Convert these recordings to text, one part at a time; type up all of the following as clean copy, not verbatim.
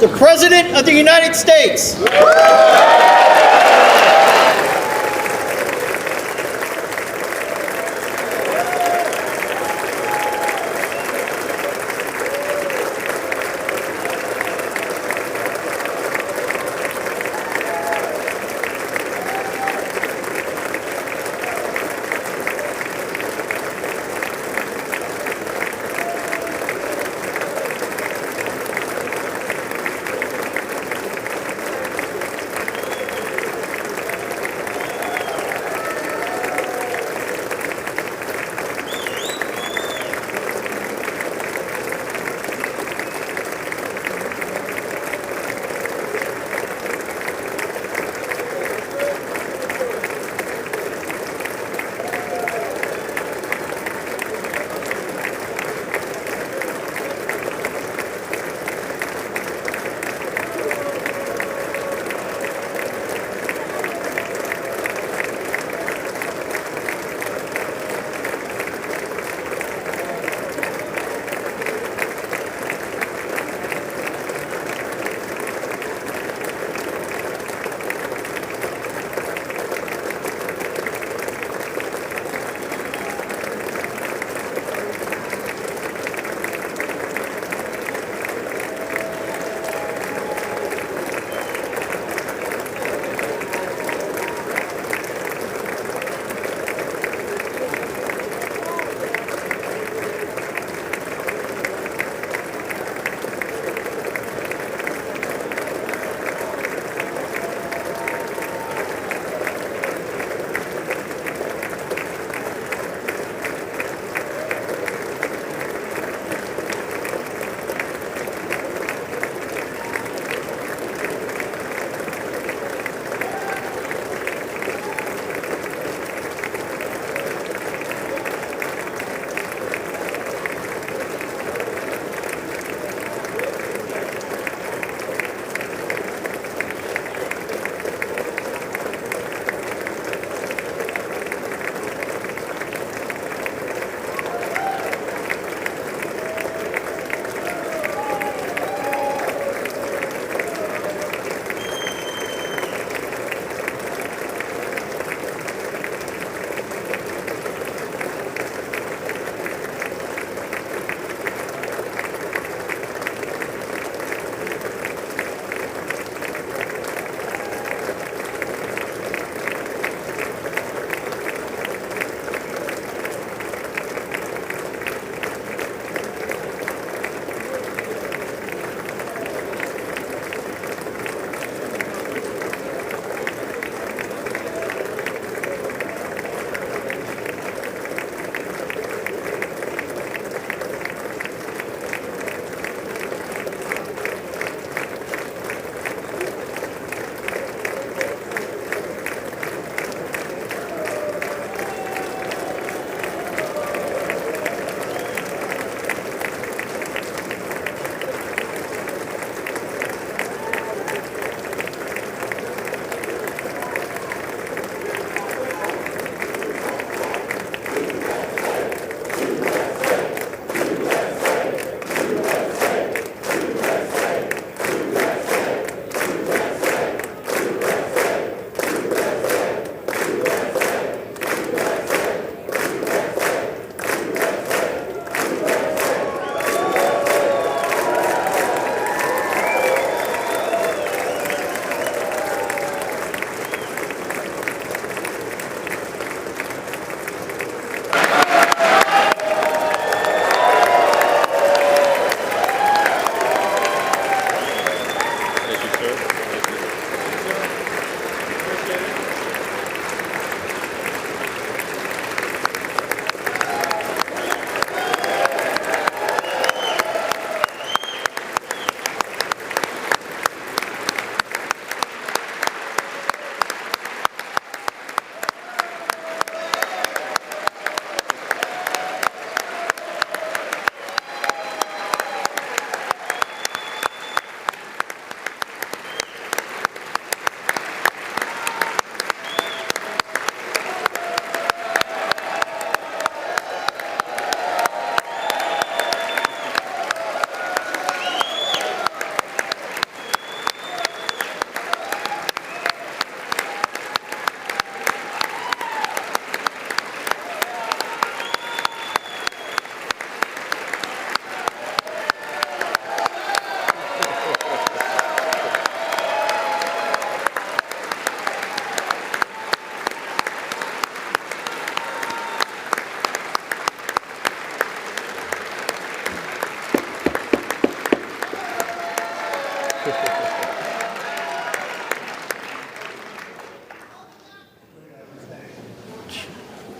the President of the United States.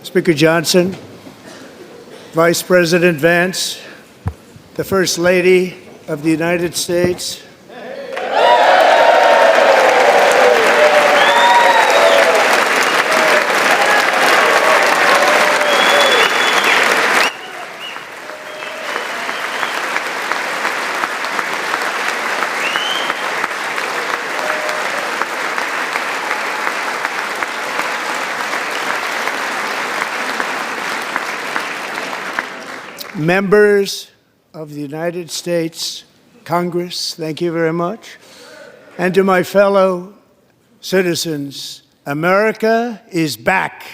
Speaker Johnson, Vice President Vance, the First Lady of the United States, members of the United States Congress, thank you very much. And to my fellow citizens, America is back.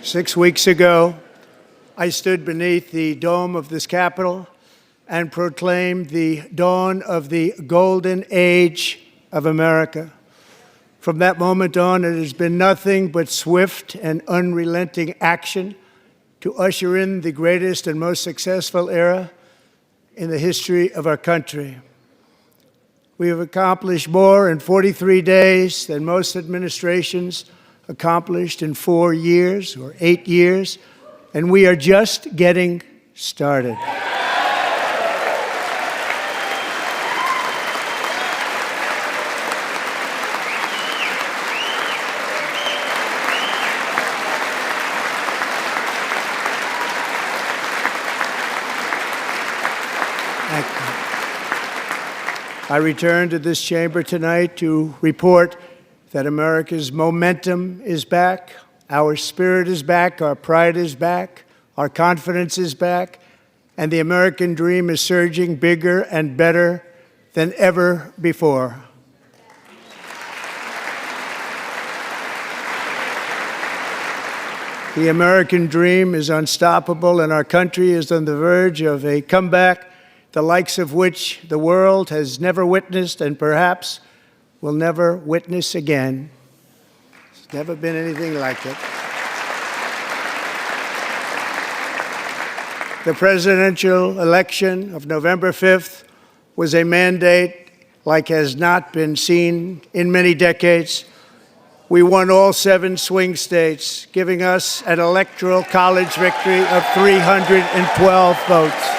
6 weeks ago, I stood beneath the dome of this Capitol and proclaimed the dawn of the golden age of America. From that moment on, it has been nothing but swift and unrelenting action to usher in the greatest and most successful era in the history of our country. We have accomplished more in 43 days than most administrations accomplished in 4 years or 8 years, and we are just getting started. I return to this chamber tonight to report that America's momentum is back, our spirit is back, our pride is back, our confidence is back, and the American dream is surging bigger and better than ever before. The American dream is unstoppable, and our country is on the verge of a comeback, the likes of which the world has never witnessed and perhaps will never witness again. There's never been anything like it. The presidential election of November 5th was a mandate like has not been seen in many decades. We won all 7 swing states, giving us an electoral college victory of 312 votes.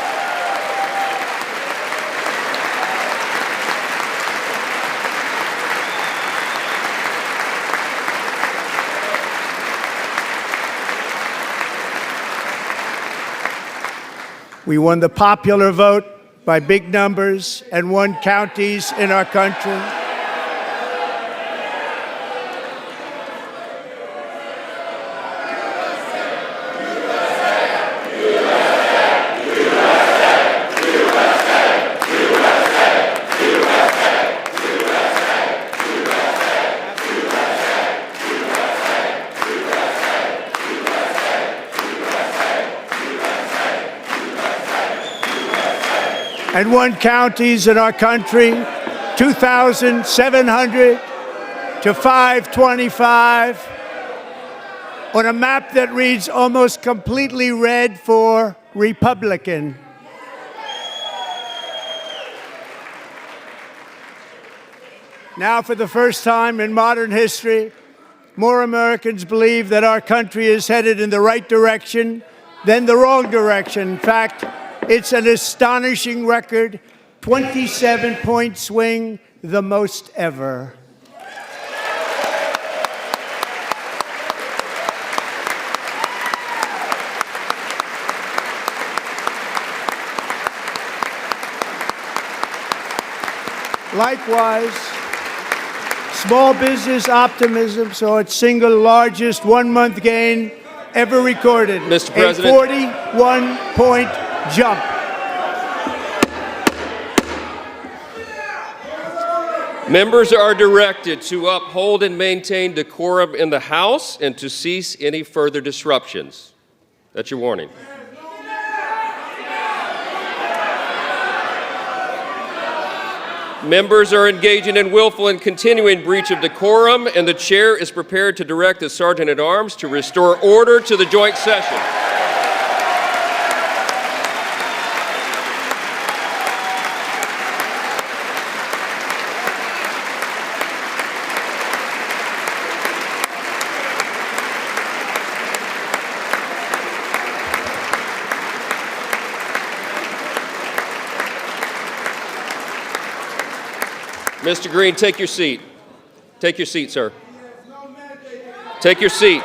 We won the popular vote by big numbers and won counties in our country. And won counties in our country, 2,700 to 525, on a map that reads almost completely red for Republican. Now, for the first time in modern history, more Americans believe that our country is headed in the right direction than the wrong direction. In fact, it's an astonishing record, 27-point swing, the most ever. Likewise, small business optimism saw its single largest one-month gain ever recorded. Mr. President. A 41-point jump. Members are directed to uphold and maintain decorum in the House and to cease any further disruptions. That's your warning. Members are engaging in willful and continuing breach of decorum, and the chair is prepared to direct the Sergeant-at-Arms to restore order to the joint session. Mr. Green, take your seat. Take your seat, sir. Take your seat.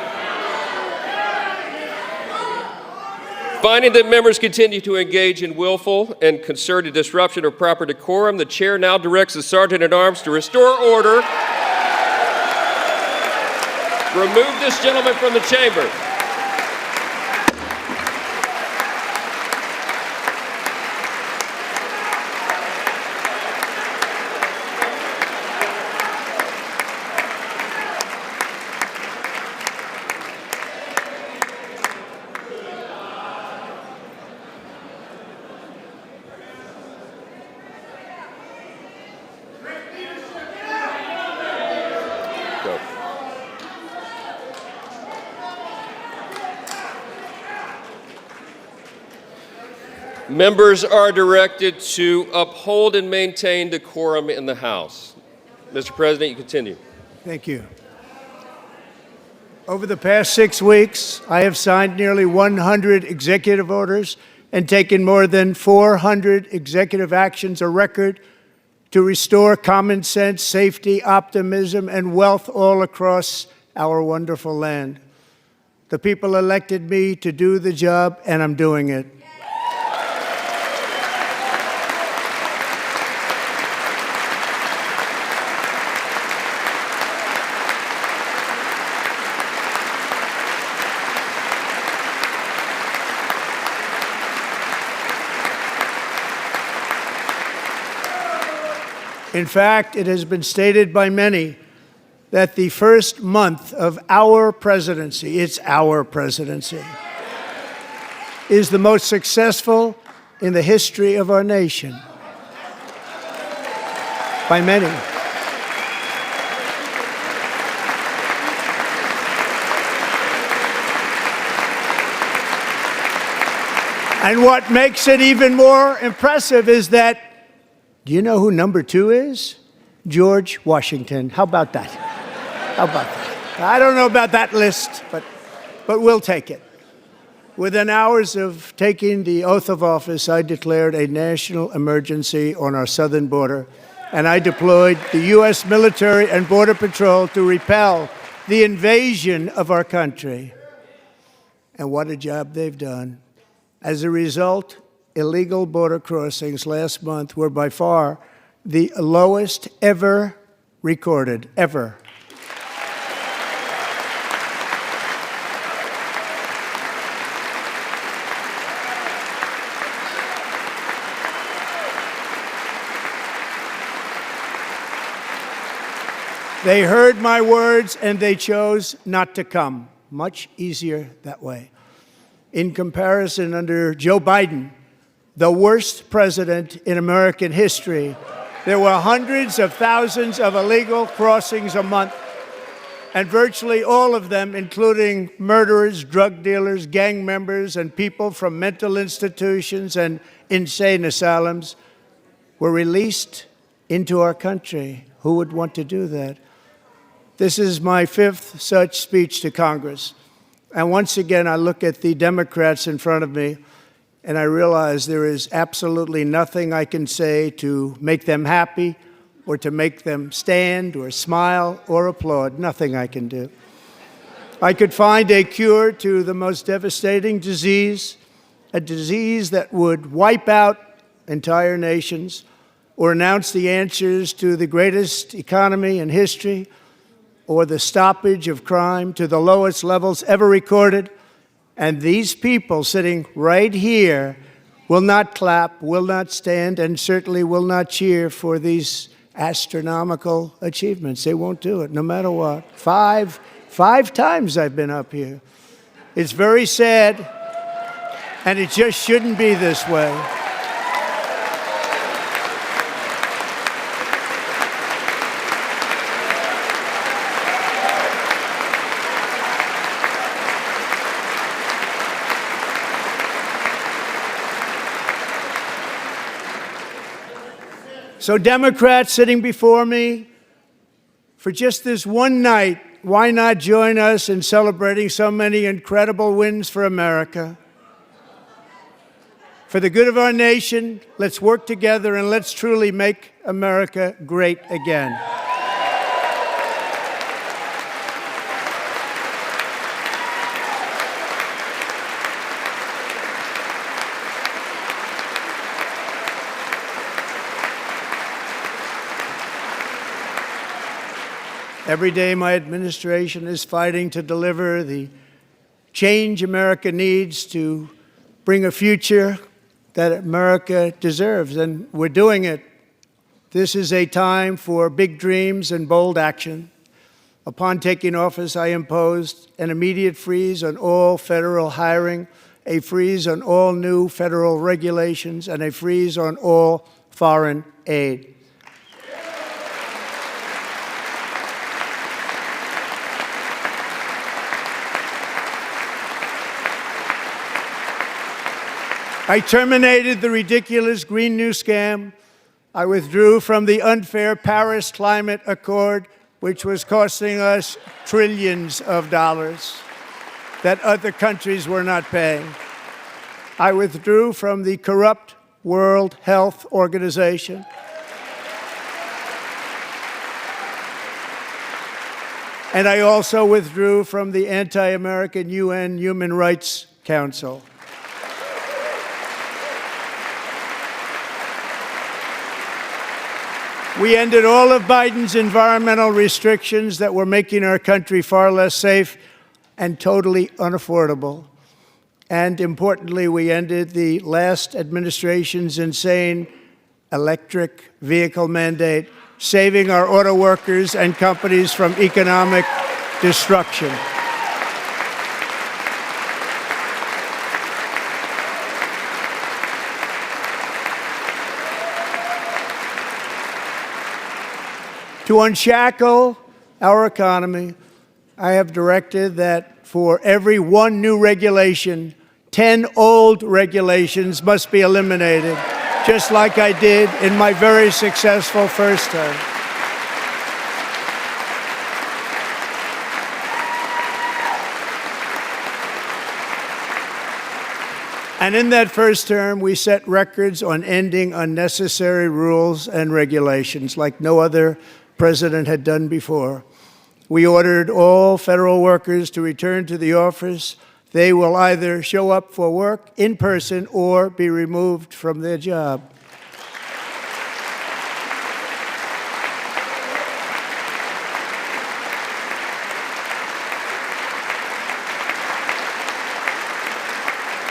Finding that members continue to engage in willful and concerted disruption of proper decorum, the chair now directs the Sergeant-at-Arms to restore order. Remove this gentleman from the chamber. Members are directed to uphold and maintain decorum in the House. Mr. President, you continue. Thank you. Over the past 6 weeks, I have signed nearly 100 executive orders and taken more than 400 executive actions, a record to restore common sense, safety, optimism, and wealth all across our wonderful land. The people elected me to do the job, and I'm doing it. In fact, it has been stated by many that the first month of our presidency, it's our presidency, is the most successful in the history of our nation. By many. And what makes it even more impressive is that, do you know who number 2 is? George Washington. How about that? How about that? I don't know about that list, but we'll take it. Within hours of taking the oath of office, I declared a national emergency on our southern border, and I deployed the U.S. military and Border Patrol to repel the invasion of our country. And what a job they've done. As a result, illegal border crossings last month were by far the lowest ever recorded, ever. They heard my words and they chose not to come. Much easier that way. In comparison, under Joe Biden, the worst president in American history, there were hundreds of thousands of illegal crossings a month, and virtually all of them, including murderers, drug dealers, gang members, and people from mental institutions and insane asylums, were released into our country. Who would want to do that? This is my 5th such speech to Congress. And once again, I look at the Democrats in front of me, and I realize there is absolutely nothing I can say to make them happy or to make them stand or smile or applaud. Nothing I can do. I could find a cure to the most devastating disease, a disease that would wipe out entire nations, or announce the answers to the greatest economy in history, or the stoppage of crime to the lowest levels ever recorded. And these people sitting right here will not clap, will not stand, and certainly will not cheer for these astronomical achievements. They won't do it, no matter what. Five times I've been up here. It's very sad, and it just shouldn't be this way. So Democrats sitting before me, for just this one night, why not join us in celebrating so many incredible wins for America? For the good of our nation, let's work together and let's truly make America great again. Every day, my administration is fighting to deliver the change America needs to bring a future that America deserves, and we're doing it. This is a time for big dreams and bold action. Upon taking office, I imposed an immediate freeze on all federal hiring, a freeze on all new federal regulations, and a freeze on all foreign aid. I terminated the ridiculous Green New Scam. I withdrew from the unfair Paris Climate Accord, which was costing us trillions of dollars that other countries were not paying. I withdrew from the corrupt World Health Organization. And I also withdrew from the anti-American UN Human Rights Council. We ended all of Biden's environmental restrictions that were making our country far less safe and totally unaffordable. And importantly, we ended the last administration's insane electric vehicle mandate, saving our auto workers and companies from economic destruction. To unshackle our economy, I have directed that for every one new regulation, 10 old regulations must be eliminated, just like I did in my very successful first term. And in that first term, we set records on ending unnecessary rules and regulations like no other president had done before. We ordered all federal workers to return to the office. They will either show up for work in person or be removed from their job.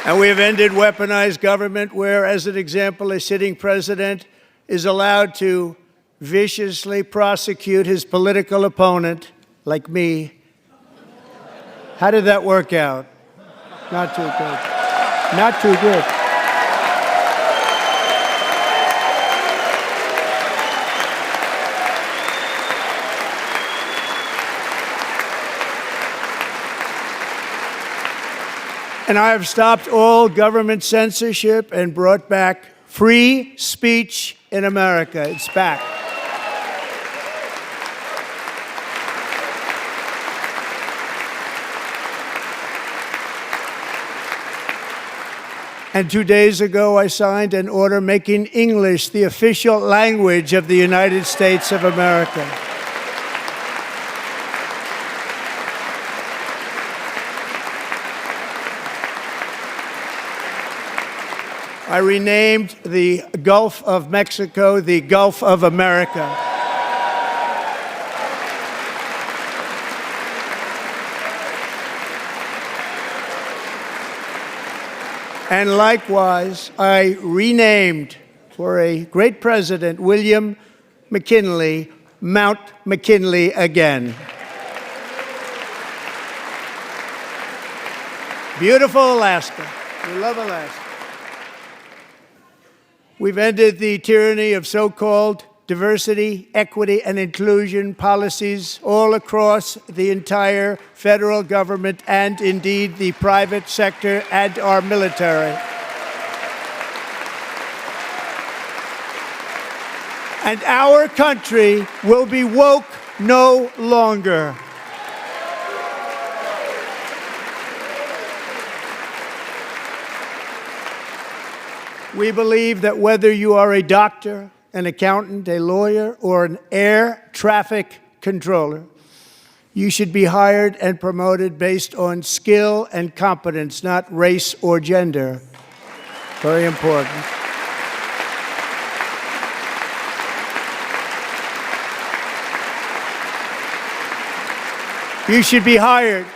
And we have ended weaponized government where, as an example, a sitting president is allowed to viciously prosecute his political opponent, like me. How did that work out? Not too good. Not too good. And I have stopped all government censorship and brought back free speech in America. It's back. And 2 days ago, I signed an order making English the official language of the United States of America. I renamed the Gulf of Mexico the Gulf of America. And likewise, I renamed, for a great president, William McKinley, Mount McKinley again. Beautiful Alaska. We love Alaska. We've ended the tyranny of so-called diversity, equity, and inclusion policies all across the entire federal government and indeed the private sector and our military. And our country will be woke no longer. We believe that whether you are a doctor, an accountant, a lawyer, or an air traffic controller, you should be hired and promoted based on skill and competence, not race or gender. Very important. You should be hired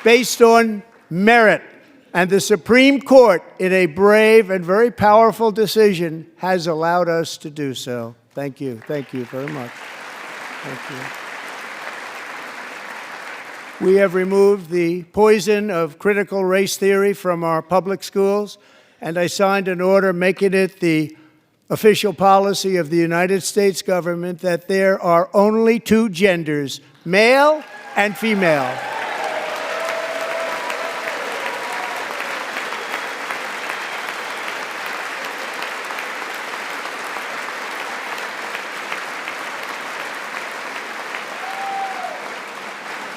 based on merit. And the Supreme Court, in a brave and very powerful decision, has allowed us to do so. Thank you. Thank you very much. Thank you. We have removed the poison of critical race theory from our public schools, and I signed an order making it the official policy of the United States government that there are only two genders, male and female.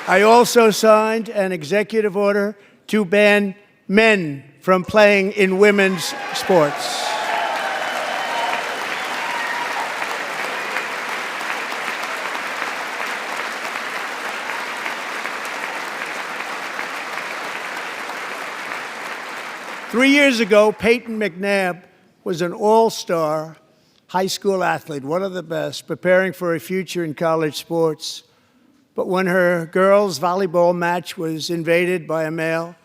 I also signed an executive order to ban men from playing in women's sports. Three years ago, Peyton McNabb was an all-star high school athlete, one of the best, preparing for a future in college sports. But when her girls' volleyball match was invaded by a male,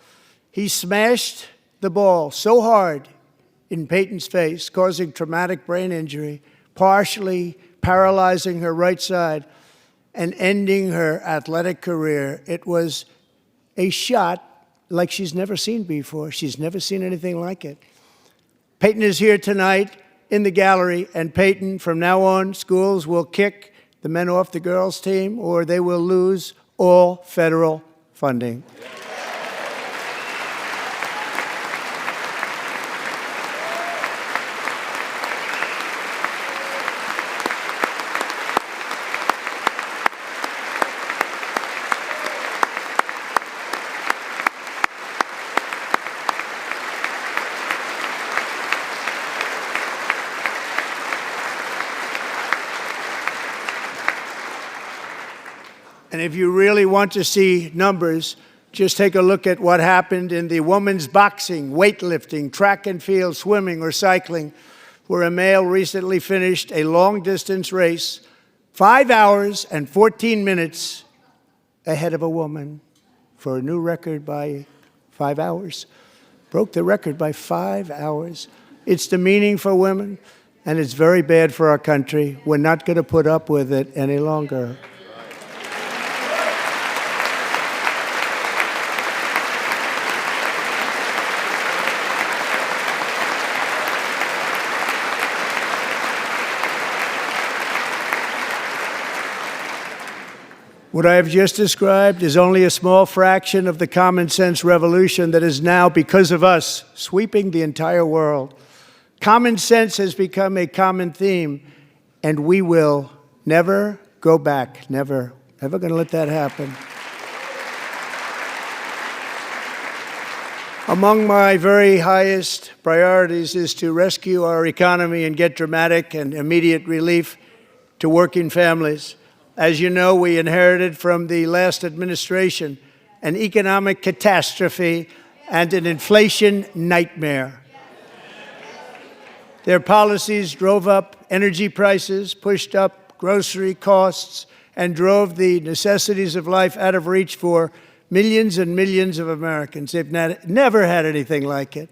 he smashed the ball so hard in Peyton's face, causing traumatic brain injury, partially paralyzing her right side, and ending her athletic career. It was a shot like she's never seen before. She's never seen anything like it. Peyton is here tonight in the gallery, and Peyton, from now on, schools will kick the men off the girls' team, or they will lose all federal funding. And if you really want to see numbers, just take a look at what happened in the women's boxing, weightlifting, track and field, swimming, or cycling, where a male recently finished a long-distance race 5 hours and 14 minutes ahead of a woman for a new record by 5 hours. Broke the record by 5 hours. It's demeaning for women, and it's very bad for our country. We're not going to put up with it any longer. What I have just described is only a small fraction of the common sense revolution that is now, because of us, sweeping the entire world. Common sense has become a common theme, and we will never go back. Never. Never going to let that happen. Among my very highest priorities is to rescue our economy and get dramatic and immediate relief to working families. As you know, we inherited from the last administration an economic catastrophe and an inflation nightmare. Their policies drove up energy prices, pushed up grocery costs, and drove the necessities of life out of reach for millions and millions of Americans. They've never had anything like it.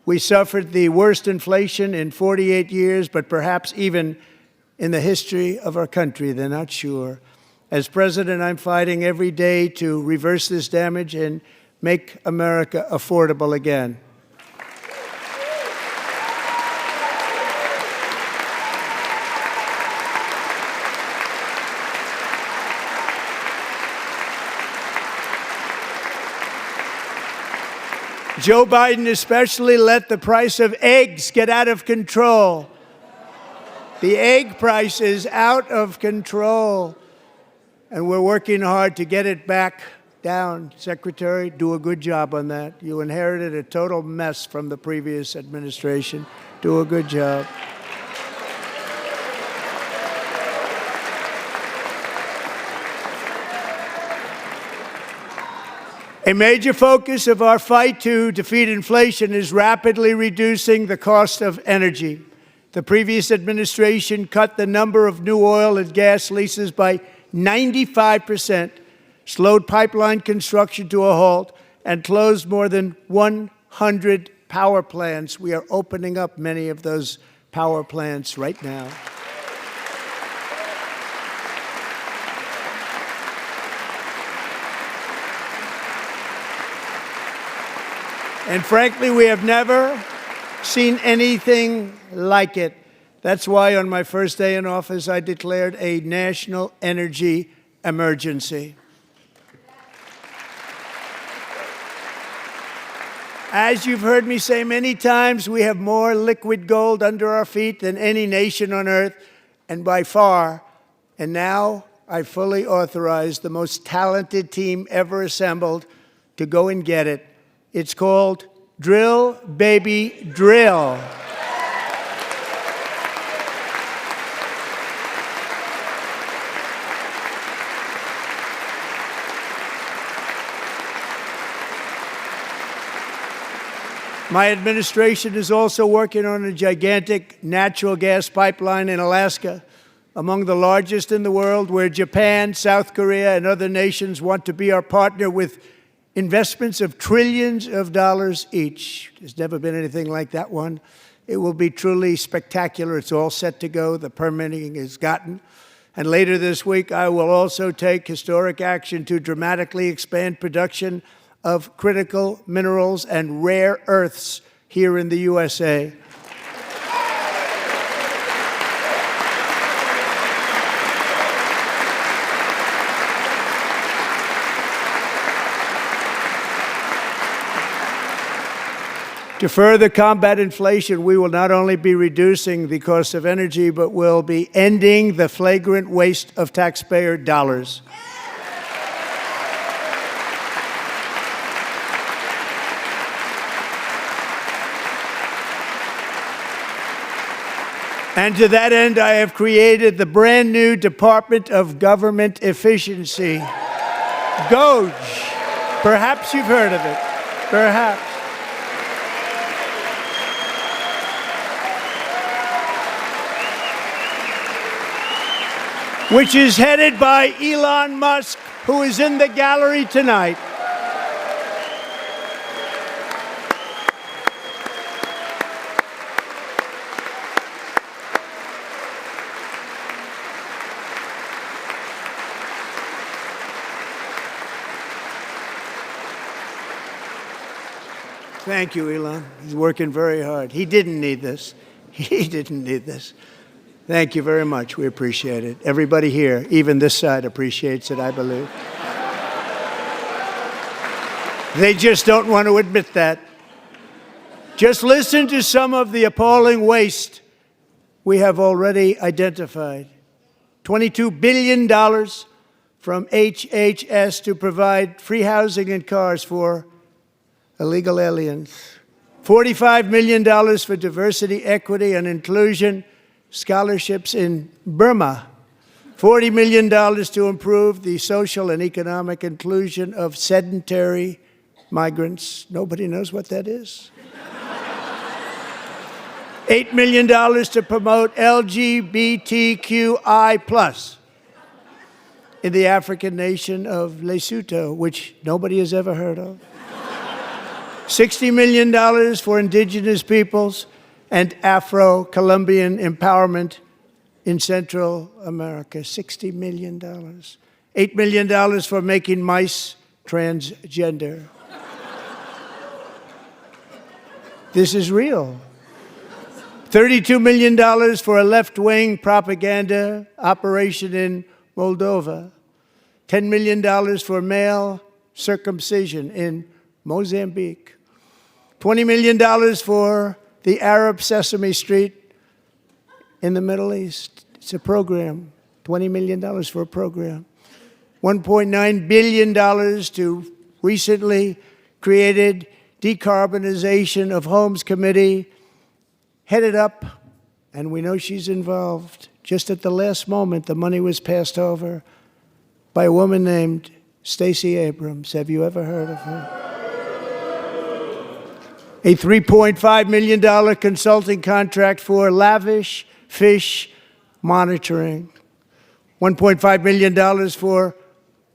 We suffered the worst inflation in 48 years, but perhaps even in the history of our country. They're not sure. As president, I'm fighting every day to reverse this damage and make America affordable again. Joe Biden especially let the price of eggs get out of control. The egg price is out of control, and we're working hard to get it back down. Secretary, do a good job on that. You inherited a total mess from the previous administration. Do a good job. A major focus of our fight to defeat inflation is rapidly reducing the cost of energy. The previous administration cut the number of new oil and gas leases by 95%, slowed pipeline construction to a halt, and closed more than 100 power plants. We are opening up many of those power plants right now. And frankly, we have never seen anything like it. That's why on my first day in office, I declared a national energy emergency. As you've heard me say many times, we have more liquid gold under our feet than any nation on earth, and by far. And now I fully authorize the most talented team ever assembled to go and get it. It's called Drill, Baby, Drill. My administration is also working on a gigantic natural gas pipeline in Alaska, among the largest in the world, where Japan, South Korea, and other nations want to be our partner with investments of trillions of dollars each. There's never been anything like that one. It will be truly spectacular. It's all set to go. The permitting is gotten. And later this week, I will also take historic action to dramatically expand production of critical minerals and rare earths here in the USA. To further combat inflation, we will not only be reducing the cost of energy, but will be ending the flagrant waste of taxpayer dollars. And to that end, I have created the brand new Department of Government Efficiency, DOGE. Perhaps you've heard of it. Perhaps. Which is headed by Elon Musk, who is in the gallery tonight. Thank you, Elon. He's working very hard. He didn't need this. He didn't need this. Thank you very much. We appreciate it. Everybody here, even this side, appreciates it, I believe. They just don't want to admit that. Just listen to some of the appalling waste we have already identified. $22 billion from HHS to provide free housing and cars for illegal aliens. $45 million for diversity, equity, and inclusion scholarships in Burma. $40 million to improve the social and economic inclusion of sedentary migrants. Nobody knows what that is. $8 million to promote LGBTQI+ in the African nation of Lesotho, which nobody has ever heard of. $60 million for indigenous peoples and Afro-Colombian empowerment in Central America, $60 million. $8 million for making mice transgender. This is real. $32 million for a left-wing propaganda operation in Moldova. $10 million for male circumcision in Mozambique. $20 million for the Arab Sesame Street in the Middle East. It's a program. $20 million for a program. $1.9 billion to recently created Decarbonization of Homes Committee, headed up, and we know she's involved. Just at the last moment, the money was passed over by a woman named Stacey Abrams. Have you ever heard of her? A $3.5 million consulting contract for lavish fish monitoring. $1.5 million for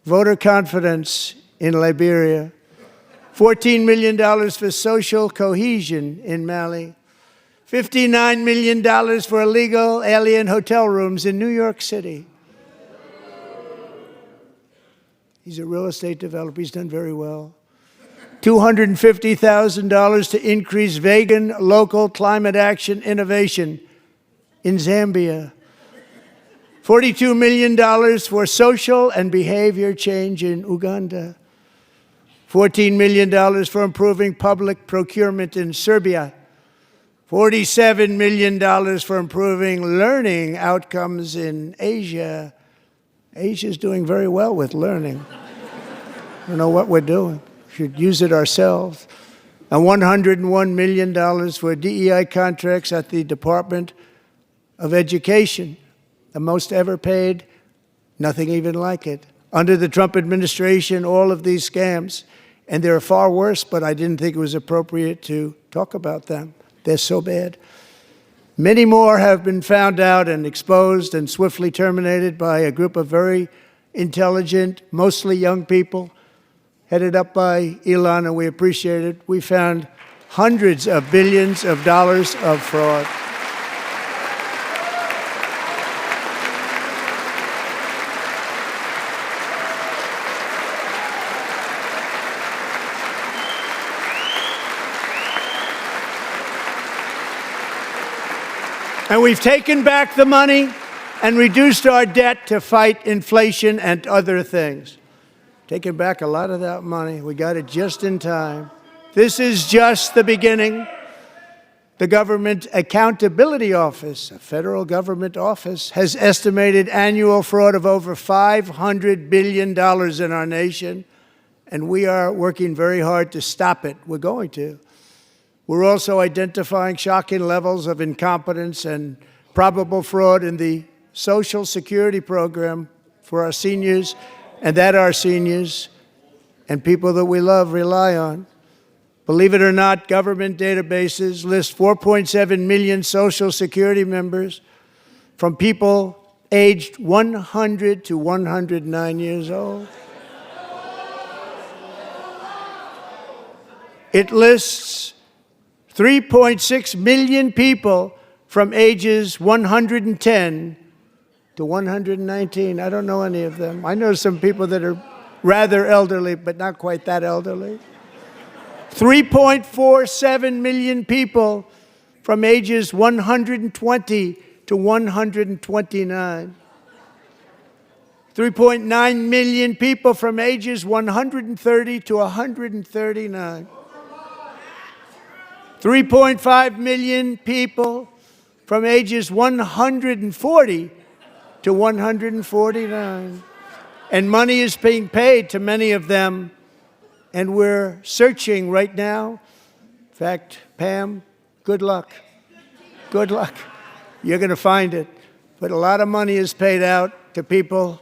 voter confidence in Liberia. $14 million for social cohesion in Mali. $59 million for illegal alien hotel rooms in New York City. He's a real estate developer. He's done very well. $250,000 to increase vegan local climate action innovation in Zambia. $42 million for social and behavior change in Uganda. $14 million for improving public procurement in Serbia. $47 million for improving learning outcomes in Asia. Asia's doing very well with learning. I don't know what we're doing. We should use it ourselves. And $101 million for DEI contracts at the Department of Education. The most ever paid, nothing even like it. Under the Trump administration, all of these scams, and they're far worse, but I didn't think it was appropriate to talk about them. They're so bad. Many more have been found out and exposed and swiftly terminated by a group of very intelligent, mostly young people, headed up by Elon, and we appreciate it. We found hundreds of billions of dollars of fraud. And we've taken back the money and reduced our debt to fight inflation and other things. Taken back a lot of that money. We got it just in time. This is just the beginning. The Government Accountability Office, a federal government office, has estimated annual fraud of over $500 billion in our nation, and we are working very hard to stop it. We're going to. We're also identifying shocking levels of incompetence and probable fraud in the Social Security program for our seniors, and that our seniors and people that we love rely on. Believe it or not, government databases list 4.7 million Social Security members from people aged 100 to 109 years old. It lists 3.6 million people from ages 110 to 119. I don't know any of them. I know some people that are rather elderly, but not quite that elderly. 3.47 million people from ages 120 to 129. 3.9 million people from ages 130 to 139. 3.5 million people from ages 140 to 149. And money is being paid to many of them, and we're searching right now. In fact, Pam, good luck. Good luck. You're going to find it. But a lot of money is paid out to people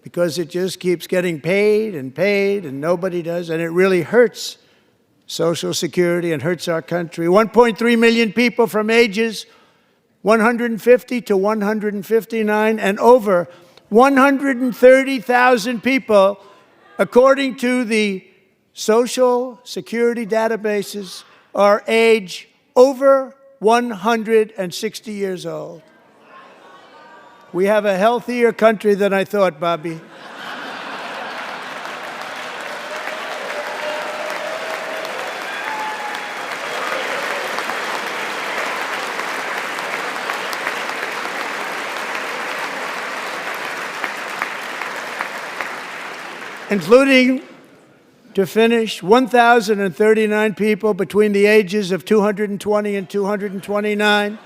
because it just keeps getting paid, and nobody does, and it really hurts Social Security and hurts our country. 1.3 million people from ages 150 to 159, and over 130,000 people, according to the Social Security databases, are age over 160 years old. We have a healthier country than I thought, Bobby. Including, to finish, 1,039 people between the ages of 220 and 229,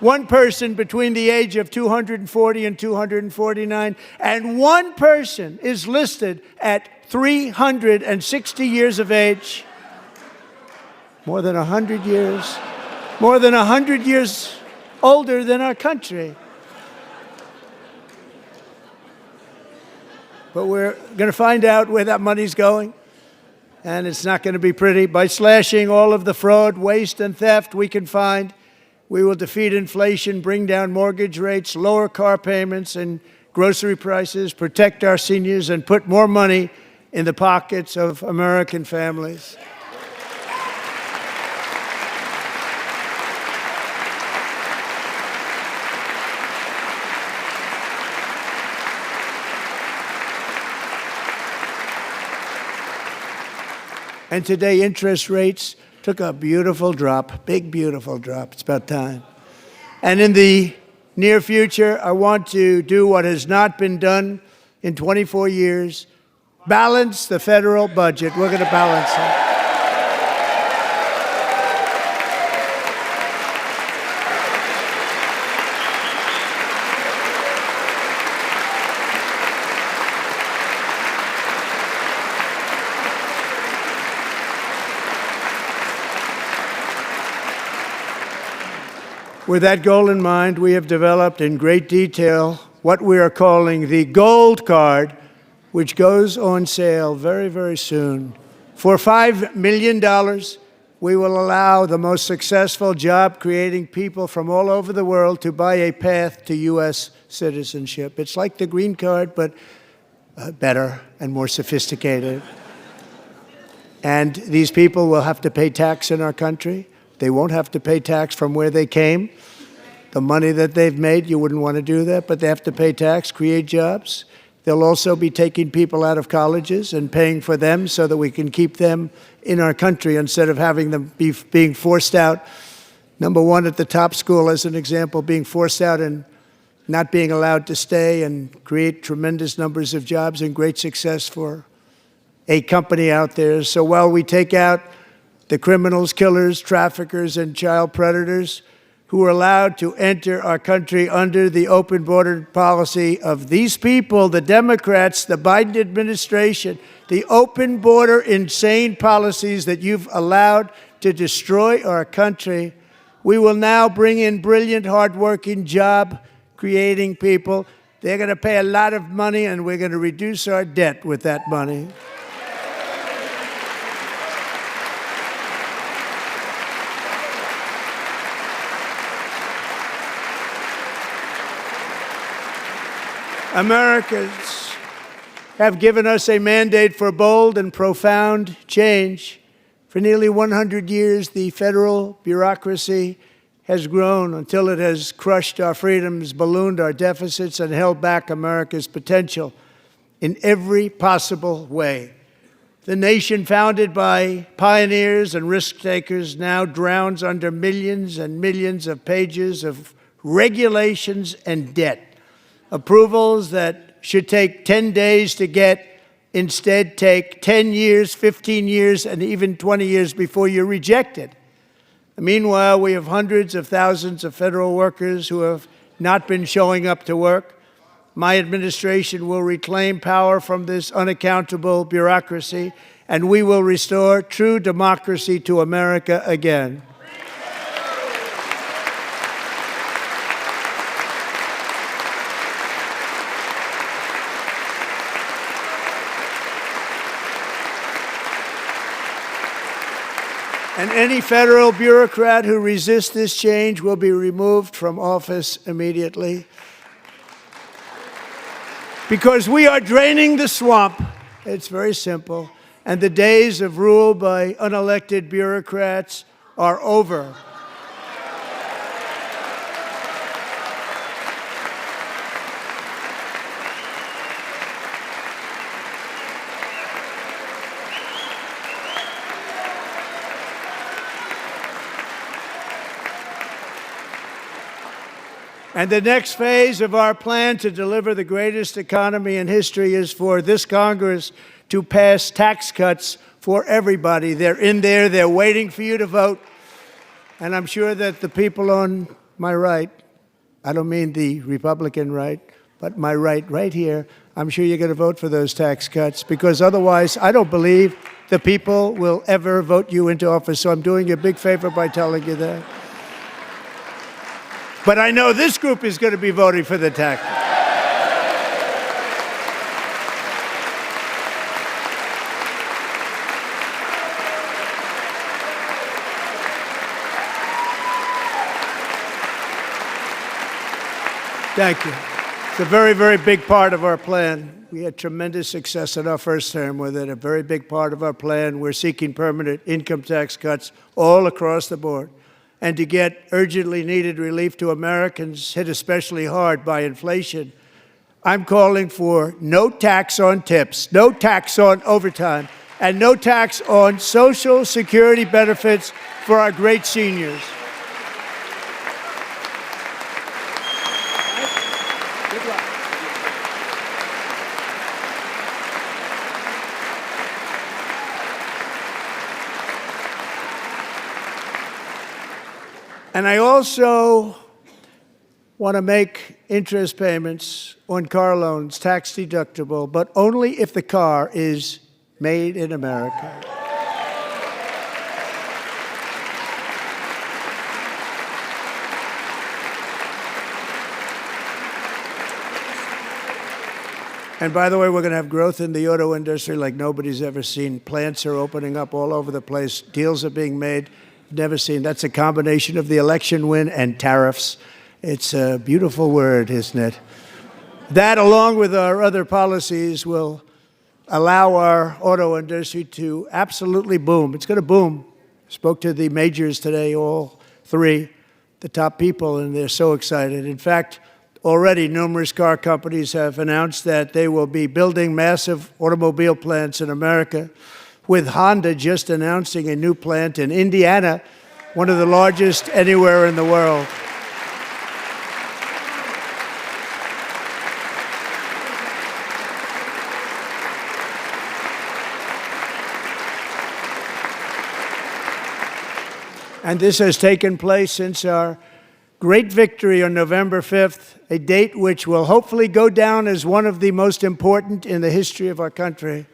one person between the age of 240 and 249, and one person is listed at 360 years of age. More than 100 years older than our country. But we're going to find out where that money's going, and it's not going to be pretty. By slashing all of the fraud, waste, and theft we can find, we will defeat inflation, bring down mortgage rates, lower car payments and grocery prices, protect our seniors, and put more money in the pockets of American families. And today, interest rates took a beautiful drop, big, beautiful drop. It's about time. And in the near future, I want to do what has not been done in 24 years, balance the federal budget. We're going to balance it. With that goal in mind, we have developed in great detail what we are calling the Gold Card, which goes on sale very, very soon. For $5 million, we will allow the most successful job-creating people from all over the world to buy a path to U.S. citizenship. It's like the green card, but better and more sophisticated. And these people will have to pay tax in our country. They won't have to pay tax from where they came. The money that they've made, you wouldn't want to do that, but they have to pay tax, create jobs. They'll also be taking people out of colleges and paying for them so that we can keep them in our country instead of having them being forced out. Number one, at the top school, as an example, being forced out and not being allowed to stay and create tremendous numbers of jobs and great success for a company out there. So while we take out the criminals, killers, traffickers, and child predators who are allowed to enter our country under the open border policy of these people, the Democrats, the Biden administration, the open border insane policies that you've allowed to destroy our country, we will now bring in brilliant, hardworking, job-creating people. They're going to pay a lot of money, and we're going to reduce our debt with that money. Americans have given us a mandate for bold and profound change. For nearly 100 years, the federal bureaucracy has grown until it has crushed our freedoms, ballooned our deficits, and held back America's potential in every possible way. The nation founded by pioneers and risk-takers now drowns under millions and millions of pages of regulations and debt. Approvals that should take 10 days to get instead take 10 years, 15 years, and even 20 years before you're rejected. Meanwhile, we have hundreds of thousands of federal workers who have not been showing up to work. My administration will reclaim power from this unaccountable bureaucracy, and we will restore true democracy to America again. And any federal bureaucrat who resists this change will be removed from office immediately. Because we are draining the swamp. It's very simple. And the days of rule by unelected bureaucrats are over. And the next phase of our plan to deliver the greatest economy in history is for this Congress to pass tax cuts for everybody. They're in there. They're waiting for you to vote. And I'm sure that the people on my right, I don't mean the Republican right, but my right here, I'm sure you're going to vote for those tax cuts, because otherwise I don't believe the people will ever vote you into office. So I'm doing you a big favor by telling you that. But I know this group is going to be voting for the tax. Thank you. It's a very, very big part of our plan. We had tremendous success in our first term with it. A very big part of our plan. We're seeking permanent income tax cuts all across the board. And to get urgently needed relief to Americans hit especially hard by inflation, I'm calling for no tax on tips, no tax on overtime, and no tax on Social Security benefits for our great seniors. And I also want to make interest payments on car loans tax deductible, but only if the car is made in America. And by the way, we're going to have growth in the auto industry like nobody's ever seen. Plants are opening up all over the place. Deals are being made. Never seen. That's a combination of the election win and tariffs. It's a beautiful word, isn't it? That, along with our other policies, will allow our auto industry to absolutely boom. It's going to boom. Spoke to the majors today, all three, the top people, and they're so excited. In fact, already numerous car companies have announced that they will be building massive automobile plants in America, with Honda just announcing a new plant in Indiana, one of the largest anywhere in the world. And this has taken place since our great victory on November 5th, a date which will hopefully go down as one of the most important in the history of our country.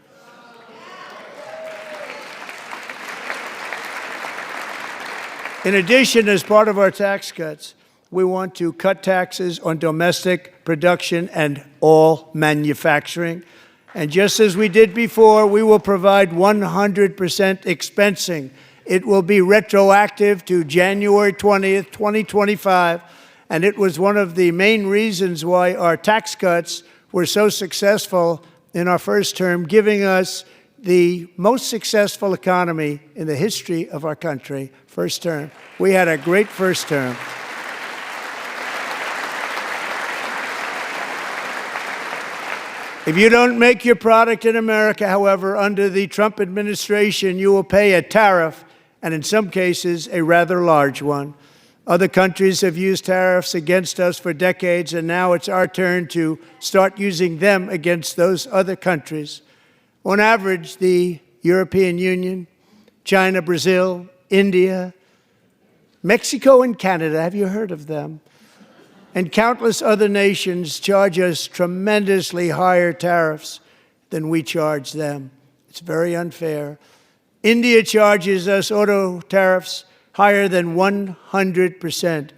In addition, as part of our tax cuts, we want to cut taxes on domestic production and all manufacturing. And just as we did before, we will provide 100% expensing. It will be retroactive to January 20th, 2025. And it was one of the main reasons why our tax cuts were so successful in our first term, giving us the most successful economy in the history of our country, first term. We had a great first term. If you don't make your product in America, however, under the Trump administration, you will pay a tariff, and in some cases, a rather large one. Other countries have used tariffs against us for decades, and now it's our turn to start using them against those other countries. On average, the European Union, China, Brazil, India, Mexico, and Canada, have you heard of them? And countless other nations charge us tremendously higher tariffs than we charge them. It's very unfair. India charges us auto tariffs higher than 100%.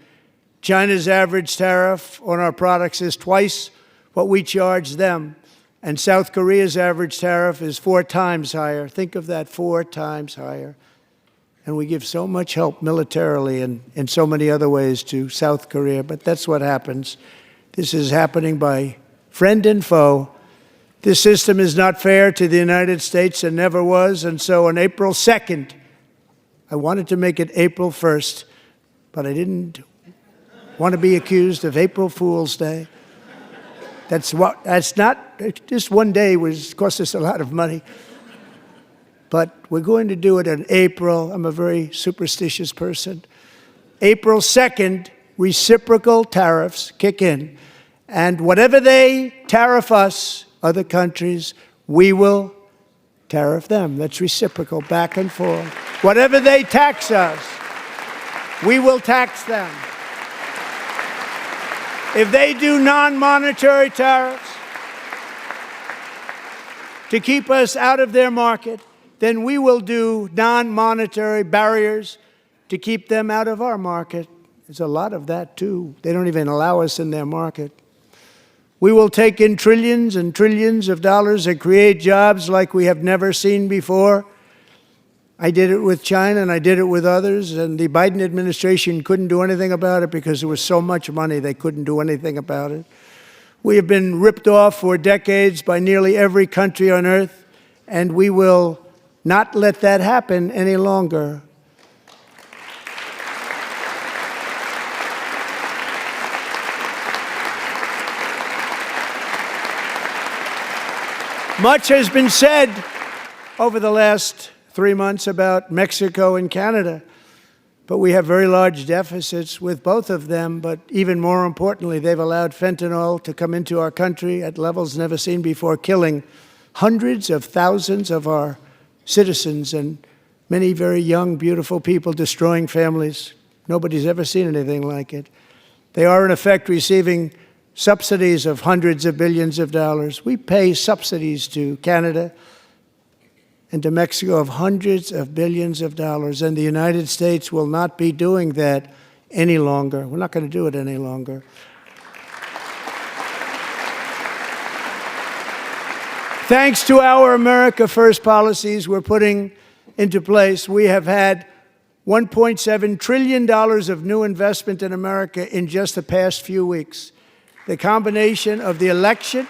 China's average tariff on our products is twice what we charge them. And South Korea's average tariff is 4 times higher. Think of that, 4 times higher. And we give so much help militarily and in so many other ways to South Korea, but that's what happens. This is happening by friend and foe. This system is not fair to the United States and never was, and so on April 2nd, I wanted to make it April 1st, but I didn't want to be accused of April Fool's Day. That's not, just one day cost us a lot of money. But we're going to do it in April. I'm a very superstitious person. April 2nd, reciprocal tariffs kick in. And whatever they tariff us, other countries, we will tariff them. That's reciprocal, back and forth. Whatever they tax us, we will tax them. If they do non-monetary tariffs to keep us out of their market, then we will do non-monetary barriers to keep them out of our market. There's a lot of that, too. They don't even allow us in their market. We will take in trillions and trillions of dollars and create jobs like we have never seen before. I did it with China, and I did it with others, and the Biden administration couldn't do anything about it because there was so much money they couldn't do anything about it. We have been ripped off for decades by nearly every country on earth, and we will not let that happen any longer. Much has been said over the last 3 months about Mexico and Canada, but we have very large deficits with both of them. But even more importantly, they've allowed fentanyl to come into our country at levels never seen before, killing hundreds of thousands of our citizens and many very young, beautiful people, destroying families. Nobody's ever seen anything like it. They are, in effect, receiving subsidies of hundreds of billions of dollars. We pay subsidies to Canada and to Mexico of hundreds of billions of dollars, and the United States will not be doing that any longer. We're not going to do it any longer. Thanks to our America First policies we're putting into place, we have had $1.7 trillion of new investment in America in just the past few weeks. The combination of the election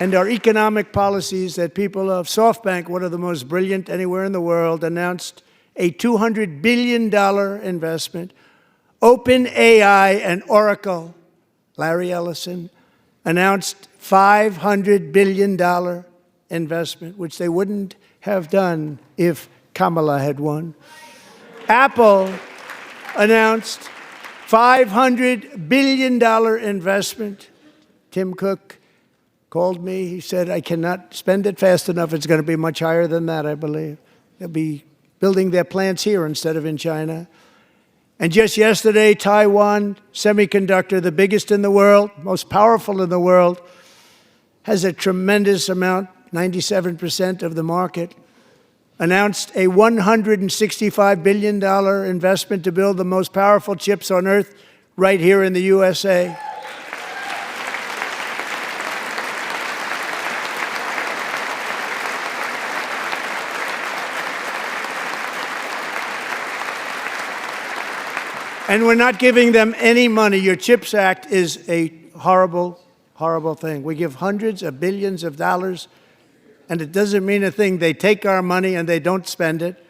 and our economic policies that people of SoftBank, one of the most brilliant anywhere in the world, announced a $200 billion investment. OpenAI and Oracle, Larry Ellison, announced $500 billion investment, which they wouldn't have done if Kamala had won. Apple announced $500 billion investment. Tim Cook called me. He said, I cannot spend it fast enough. It's going to be much higher than that, I believe. They'll be building their plants here instead of in China. And just yesterday, Taiwan Semiconductor, the biggest in the world, most powerful in the world, has a tremendous amount, 97% of the market, announced a $165 billion investment to build the most powerful chips on earth right here in the USA. And we're not giving them any money. Your CHIPS Act is a horrible, horrible thing. We give hundreds of billions of dollars, and it doesn't mean a thing. They take our money and they don't spend it.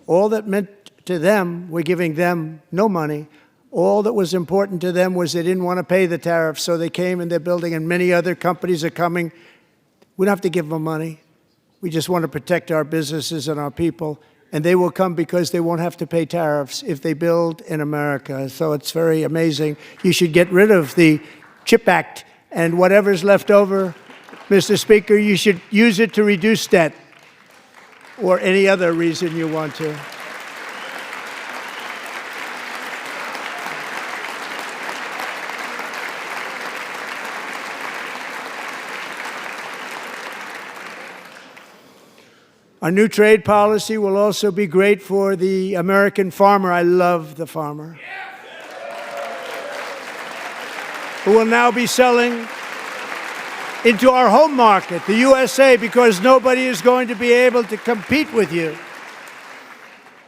All that meant to them, we're giving them no money. All that was important to them was they didn't want to pay the tariffs, so they came and they're building, and many other companies are coming. We don't have to give them money. We just want to protect our businesses and our people, and they will come because they won't have to pay tariffs if they build in America. So it's very amazing. You should get rid of the CHIP Act, and whatever's left over, Mr. Speaker, you should use it to reduce debt or any other reason you want to. Our new trade policy will also be great for the American farmer. I love the farmer, who will now be selling into our home market, the USA, because nobody is going to be able to compete with you.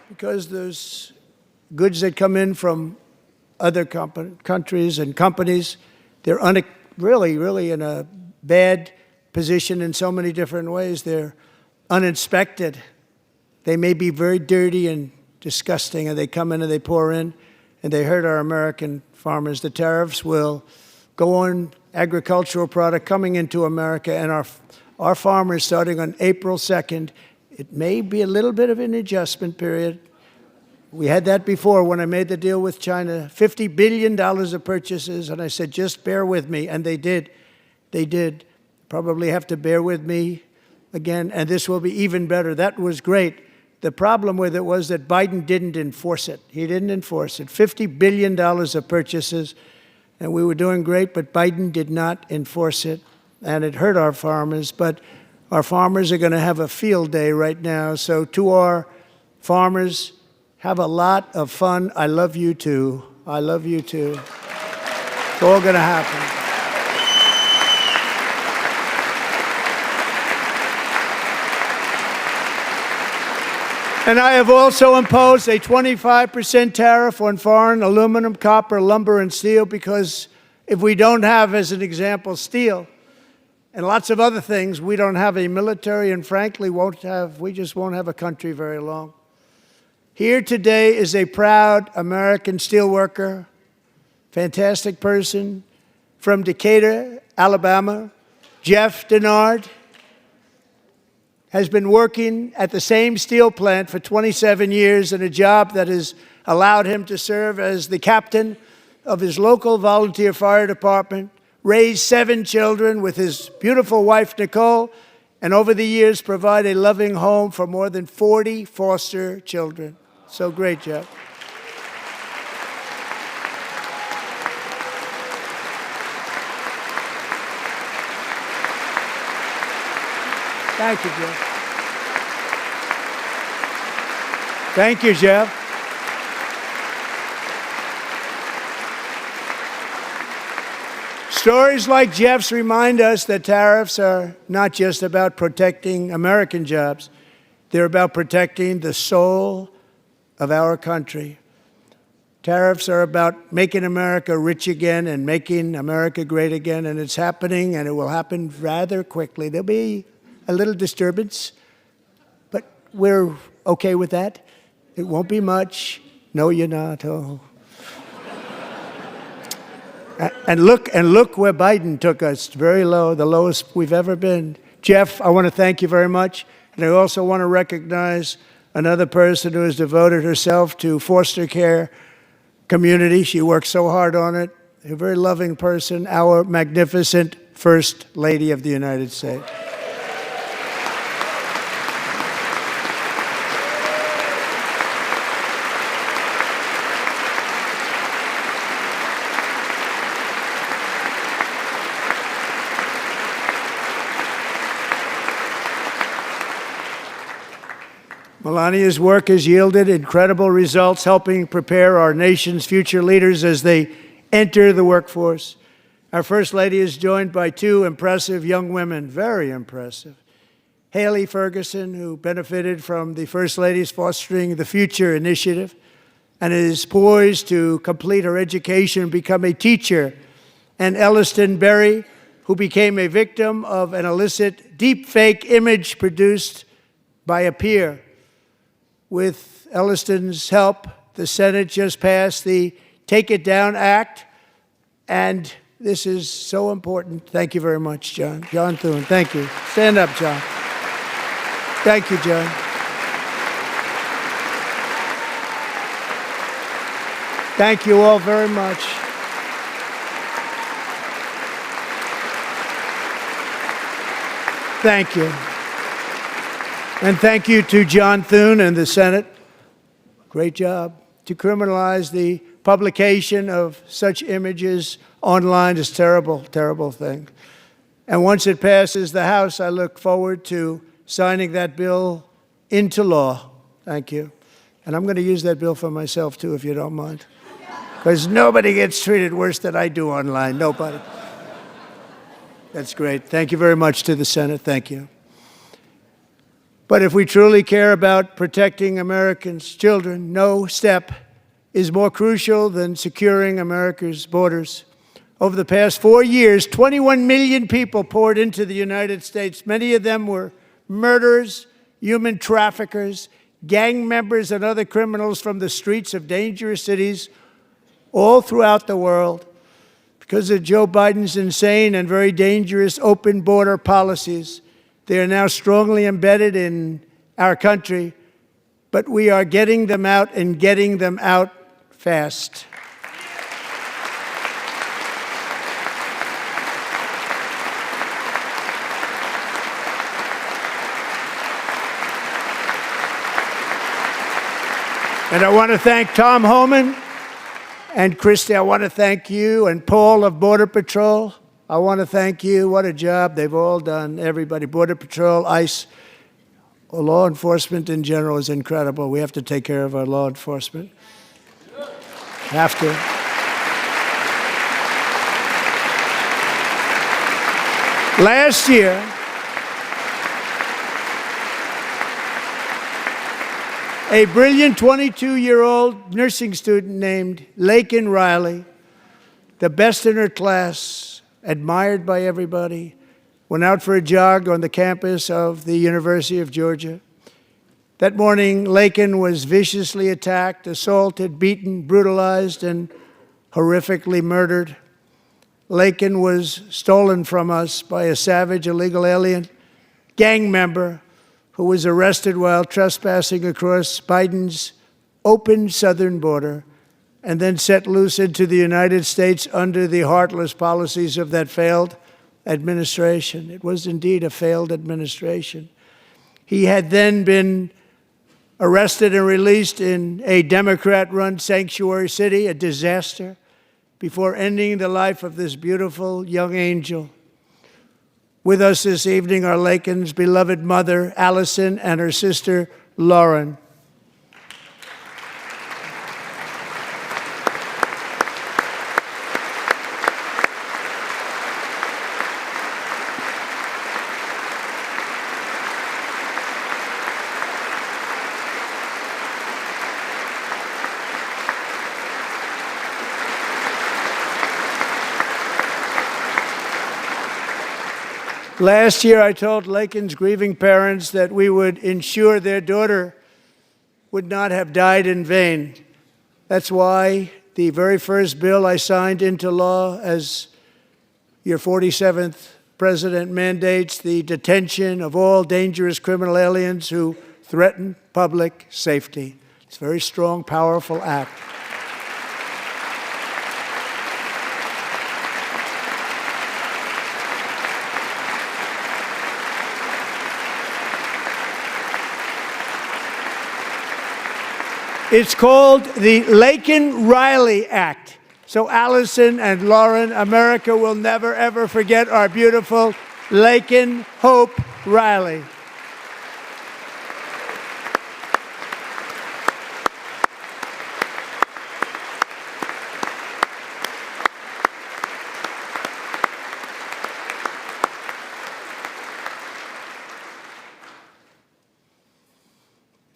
Because those goods that come in from other countries and companies, they're really in a bad position in so many different ways. They're uninspected. They may be very dirty and disgusting, and they come in and they pour in, and they hurt our American farmers. The tariffs will go on agricultural product coming into America, and our farmers, starting on April 2nd, it may be a little bit of an adjustment period, We had that before when I made the deal with China, $50 billion of purchases, and I said, just bear with me, and they did. They did. Probably have to bear with me again, and this will be even better. That was great. The problem with it was that Biden didn't enforce it. He didn't enforce it. $50 billion of purchases, and we were doing great, but Biden did not enforce it, and it hurt our farmers. But our farmers are going to have a field day right now. So to our farmers, have a lot of fun. I love you too. I love you too. It's all going to happen. And I have also imposed a 25% tariff on foreign aluminum, copper, lumber, and steel, because if we don't have, as an example, steel and lots of other things, we don't have a military, and frankly, we just won't have a country very long. Here today is a proud American steelworker, fantastic person from Decatur, Alabama, Jeff Denard. Has been working at the same steel plant for 27 years in a job that has allowed him to serve as the captain of his local volunteer fire department, raise 7 children with his beautiful wife, Nicole, and over the years provide a loving home for more than 40 foster children. So great, Jeff. Thank you, Jeff. Thank you, Jeff. Stories like Jeff's remind us that tariffs are not just about protecting American jobs. They're about protecting the soul of our country. Tariffs are about making America rich again and making America great again, and it's happening, and it will happen rather quickly. There'll be a little disturbance, but we're okay with that. It won't be much. No, you're not. Oh. And look where Biden took us. Very low, the lowest we've ever been. Jeff, I want to thank you very much. And I also want to recognize another person who has devoted herself to foster care community. She works so hard on it. A very loving person, our magnificent First Lady of the United States. Melania's work has yielded incredible results, helping prepare our nation's future leaders as they enter the workforce. Our First Lady is joined by 2 impressive young women, very impressive. Haley Ferguson, who benefited from the First Lady's Fostering the Future initiative and is poised to complete her education and become a teacher. And Elliston Berry, who became a victim of an illicit deepfake image produced by a peer. With Elliston's help, the Senate just passed the Take It Down Act, and this is so important. Thank you very much, John. John Thune, thank you. Stand up, John. Thank you, John. Thank you all very much. Thank you. And thank you to John Thune and the Senate. Great job. To criminalize the publication of such images online is a terrible, terrible thing. And once it passes the House, I look forward to signing that bill into law. Thank you. And I'm going to use that bill for myself, too, if you don't mind. Because nobody gets treated worse than I do online. Nobody. That's great. Thank you very much to the Senate. Thank you. But if we truly care about protecting Americans' children, no step is more crucial than securing America's borders. Over the past 4 years, 21 million people poured into the United States. Many of them were murderers, human traffickers, gang members, and other criminals from the streets of dangerous cities all throughout the world. Because of Joe Biden's insane and very dangerous open border policies, they are now strongly embedded in our country, but we are getting them out and getting them out fast. And I want to thank Tom Homan and Christy. I want to thank you and Paul of Border Patrol. I want to thank you. What a job they've all done, everybody. Border Patrol, ICE, law enforcement in general is incredible. We have to take care of our law enforcement. Have to. Last year, a brilliant 22-year-old nursing student named Laken Riley, the best in her class, admired by everybody, went out for a jog on the campus of the University of Georgia. That morning, Laken was viciously attacked, assaulted, beaten, brutalized, and horrifically murdered. Laken was stolen from us by a savage illegal alien gang member who was arrested while trespassing across Biden's open southern border and then set loose into the United States under the heartless policies of that failed administration. It was indeed a failed administration. He had then been arrested and released in a Democrat-run sanctuary city, a disaster, before ending the life of this beautiful young angel. With us this evening are Laken's beloved mother, Allison, and her sister, Lauren. Last year, I told Laken's grieving parents that we would ensure their daughter would not have died in vain. That's why the very first bill I signed into law as your 47th president mandates the detention of all dangerous criminal aliens who threaten public safety. It's a very strong, powerful act. It's called the Laken-Riley Act. So Allison and Lauren, America will never, ever forget our beautiful Laken Hope Riley.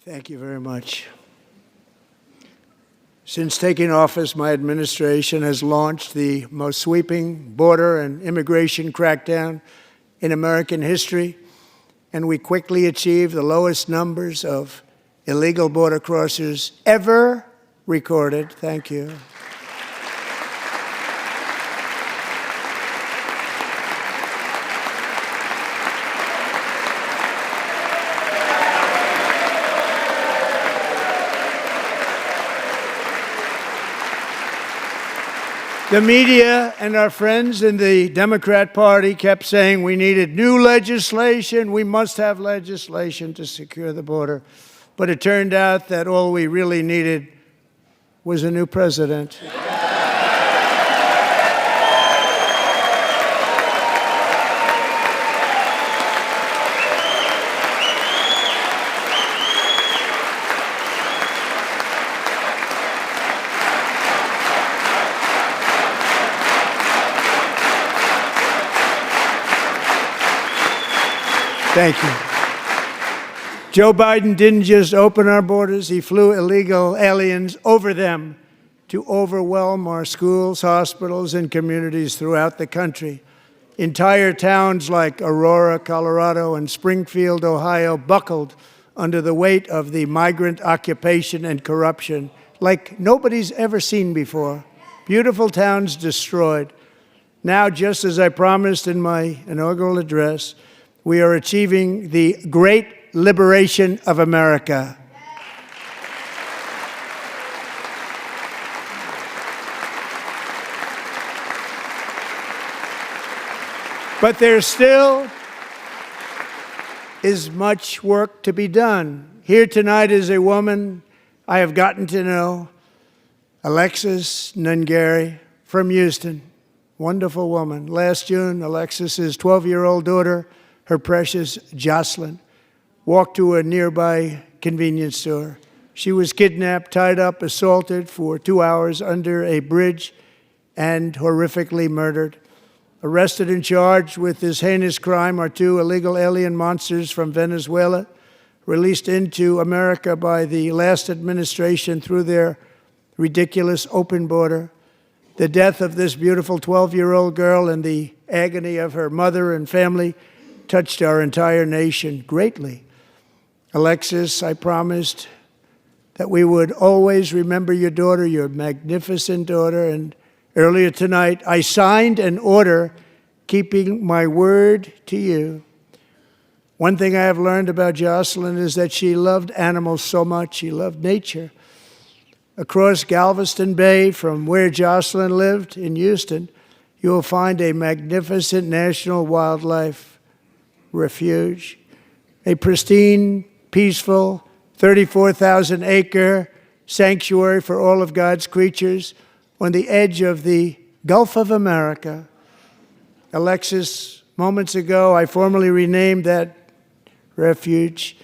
Thank you very much. Since taking office, my administration has launched the most sweeping border and immigration crackdown in American history, and we quickly achieved the lowest numbers of illegal border crossers ever recorded. Thank you. The media and our friends in the Democrat Party kept saying we needed new legislation, we must have legislation to secure the border. But it turned out that all we really needed was a new president. Thank you. Joe Biden didn't just open our borders, he flew illegal aliens over them to overwhelm our schools, hospitals, and communities throughout the country. Entire towns like Aurora, Colorado, and Springfield, Ohio, buckled under the weight of the migrant occupation and corruption like nobody's ever seen before. Beautiful towns destroyed. Now, just as I promised in my inaugural address, we are achieving the great liberation of America. But there still is much work to be done. Here tonight is a woman I have gotten to know, Alexis Nungary from Houston. Wonderful woman. Last June, Alexis's 12-year-old daughter, her precious Jocelyn, walked to a nearby convenience store. She was kidnapped, tied up, assaulted for 2 hours under a bridge, and horrifically murdered. Arrested and charged with this heinous crime are two illegal alien monsters from Venezuela, released into America by the last administration through their ridiculous open border. The death of this beautiful 12-year-old girl and the agony of her mother and family touched our entire nation greatly. Alexis, I promised that we would always remember your daughter, your magnificent daughter, and earlier tonight I signed an order keeping my word to you. One thing I have learned about Jocelyn is that she loved animals so much. She loved nature. Across Galveston Bay, from where Jocelyn lived in Houston, you will find a magnificent national wildlife refuge, a pristine, peaceful, 34,000-acre sanctuary for all of God's creatures on the edge of the Gulf of America. Alexis, moments ago, I formally renamed that refuge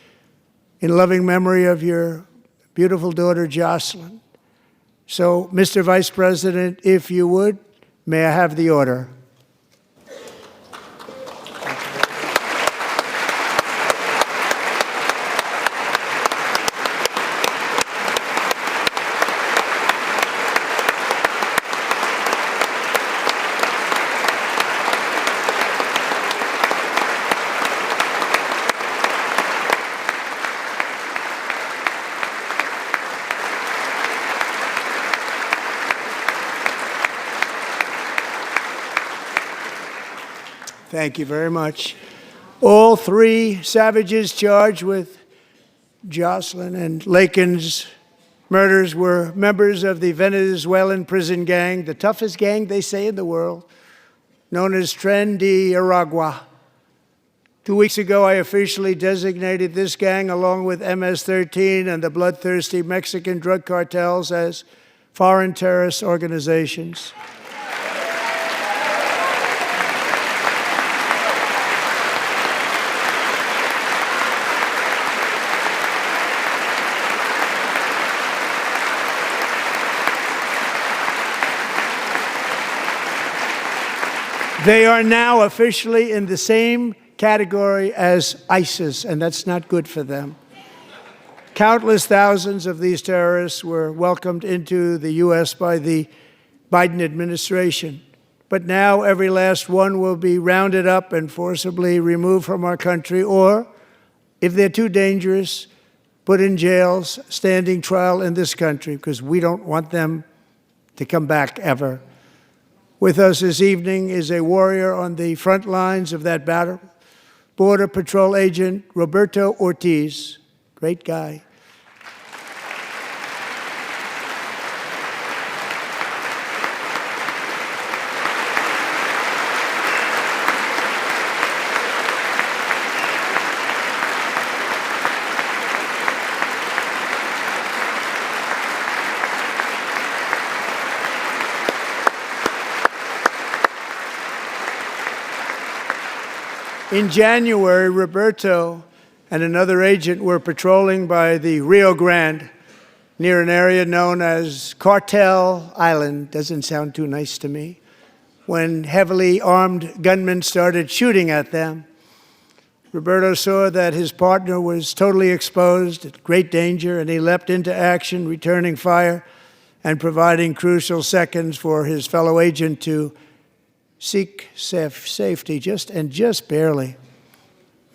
in loving memory of your beautiful daughter, Jocelyn. So, Mr. Vice President, if you would, may I have the order? Thank you very much. All three savages charged with Jocelyn and Lakin's murders were members of the Venezuelan prison gang, the toughest gang, they say, in the world, known as Tren de Aragua. 2 weeks ago, I officially designated this gang, along with MS-13 and the bloodthirsty Mexican drug cartels, as foreign terrorist organizations. They are now officially in the same category as ISIS, and that's not good for them. Countless thousands of these terrorists were welcomed into the U.S. by the Biden administration. But now every last one will be rounded up and forcibly removed from our country, or, if they're too dangerous, put in jails, standing trial in this country, because we don't want them to come back ever. With us this evening is a warrior on the front lines of that battle, Border Patrol Agent Roberto Ortiz. Great guy. In January, Roberto and another agent were patrolling by the Rio Grande near an area known as Cartel Island. Doesn't sound too nice to me. When heavily armed gunmen started shooting at them, Roberto saw that his partner was totally exposed, at great danger, and he leapt into action, returning fire and providing crucial seconds for his fellow agent to seek safety, just barely.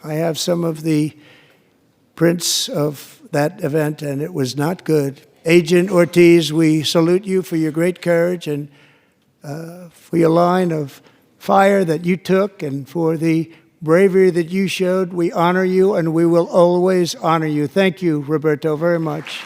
I have some of the prints of that event, and it was not good. Agent Ortiz, we salute you for your great courage and for your line of fire that you took and for the bravery that you showed. We honor you, and we will always honor you. Thank you, Roberto, very much.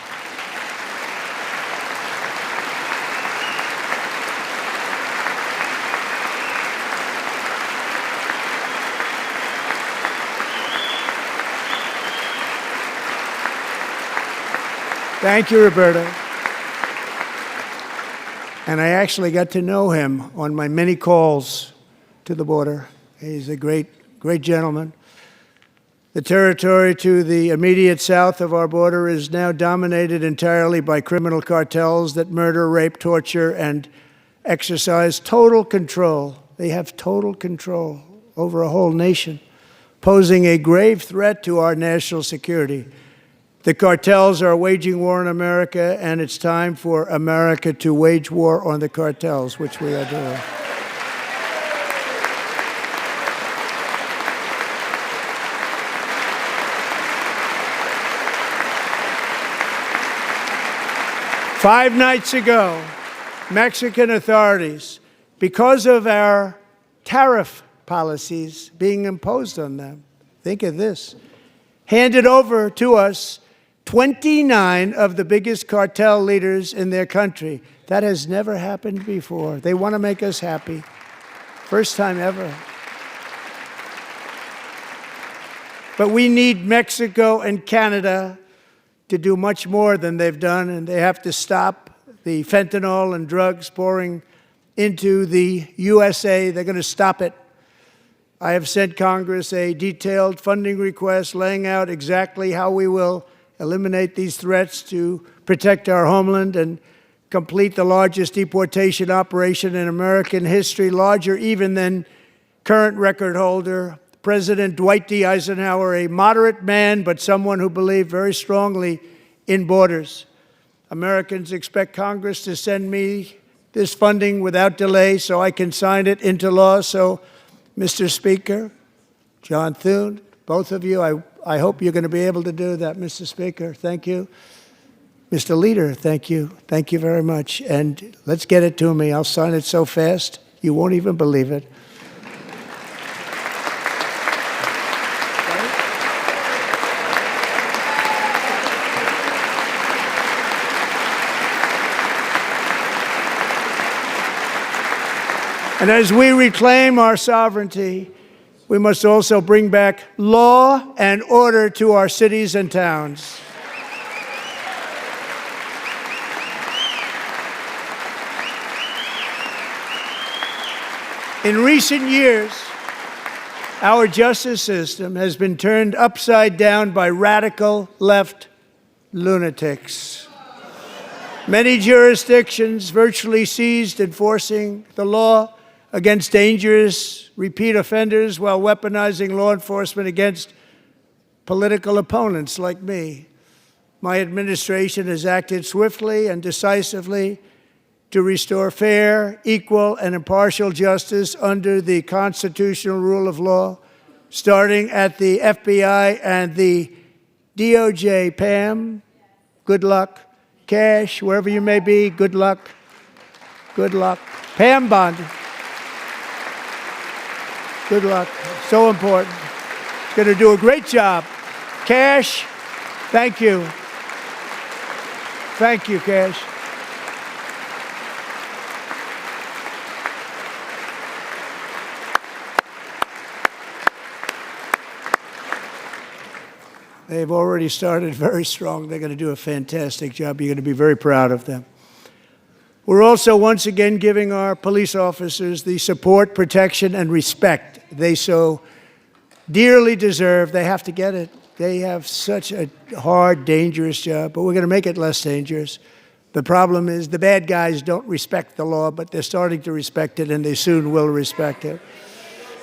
Thank you, Roberto. And I actually got to know him on my many calls to the border. He's a great, great gentleman. The territory to the immediate south of our border is now dominated entirely by criminal cartels that murder, rape, torture, and exercise total control. They have total control over a whole nation, posing a grave threat to our national security. The cartels are waging war on America, and it's time for America to wage war on the cartels, which we are doing. Five nights ago, Mexican authorities, because of our tariff policies being imposed on them, think of this, handed over to us 29 of the biggest cartel leaders in their country. That has never happened before. They want to make us happy. First time ever. But we need Mexico and Canada to do much more than they've done, and they have to stop the fentanyl and drugs pouring into the USA. They're going to stop it. I have sent Congress a detailed funding request laying out exactly how we will eliminate these threats to protect our homeland and complete the largest deportation operation in American history, larger even than current record holder, President Dwight D. Eisenhower, a moderate man, but someone who believed very strongly in borders. Americans expect Congress to send me this funding without delay so I can sign it into law. So, Mr. Speaker, John Thune, both of you, I hope you're going to be able to do that, Mr. Speaker. Thank you. Mr. Leader, thank you. Thank you very much. And let's get it to me. I'll sign it so fast, you won't even believe it. And as we reclaim our sovereignty, we must also bring back law and order to our cities and towns. In recent years, our justice system has been turned upside down by radical left lunatics. Many jurisdictions virtually ceased enforcing the law against dangerous repeat offenders while weaponizing law enforcement against political opponents like me. My administration has acted swiftly and decisively to restore fair, equal, and impartial justice under the constitutional rule of law, starting at the FBI and the DOJ. Pam, good luck. Cash, wherever you may be, good luck. Good luck. Pam Bondi. Good luck. So important. Going to do a great job. Cash, thank you. Thank you, Cash. They've already started very strong. They're going to do a fantastic job. You're going to be very proud of them. We're also once again giving our police officers the support, protection, and respect they so dearly deserve. They have to get it. They have such a hard, dangerous job, but we're going to make it less dangerous. The problem is the bad guys don't respect the law, but they're starting to respect it, and they soon will respect it.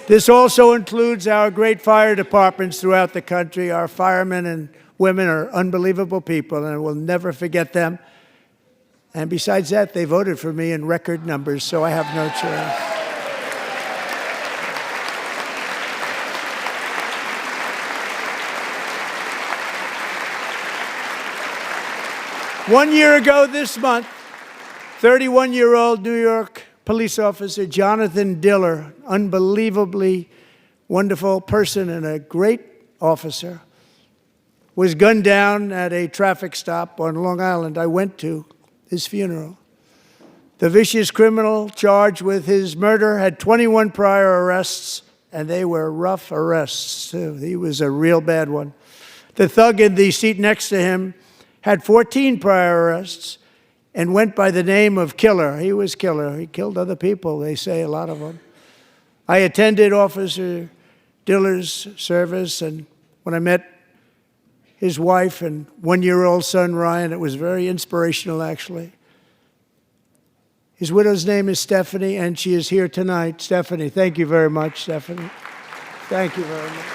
This also includes our great fire departments throughout the country. Our firemen and women are unbelievable people, and we'll never forget them. And besides that, they voted for me in record numbers, so I have no choice. One year ago this month, 31-year-old New York police officer Jonathan Diller, unbelievably wonderful person and a great officer, was gunned down at a traffic stop on Long Island. I went to his funeral. The vicious criminal charged with his murder had 21 prior arrests, and they were rough arrests, too. He was a real bad one. The thug in the seat next to him had 14 prior arrests, and went by the name of Killer. He was Killer. He killed other people, they say, a lot of them. I attended Officer Diller's service, and when I met his wife and one-year-old son, Ryan, it was very inspirational, actually. His widow's name is Stephanie, and she is here tonight. Stephanie, thank you very much, Stephanie. Thank you very much.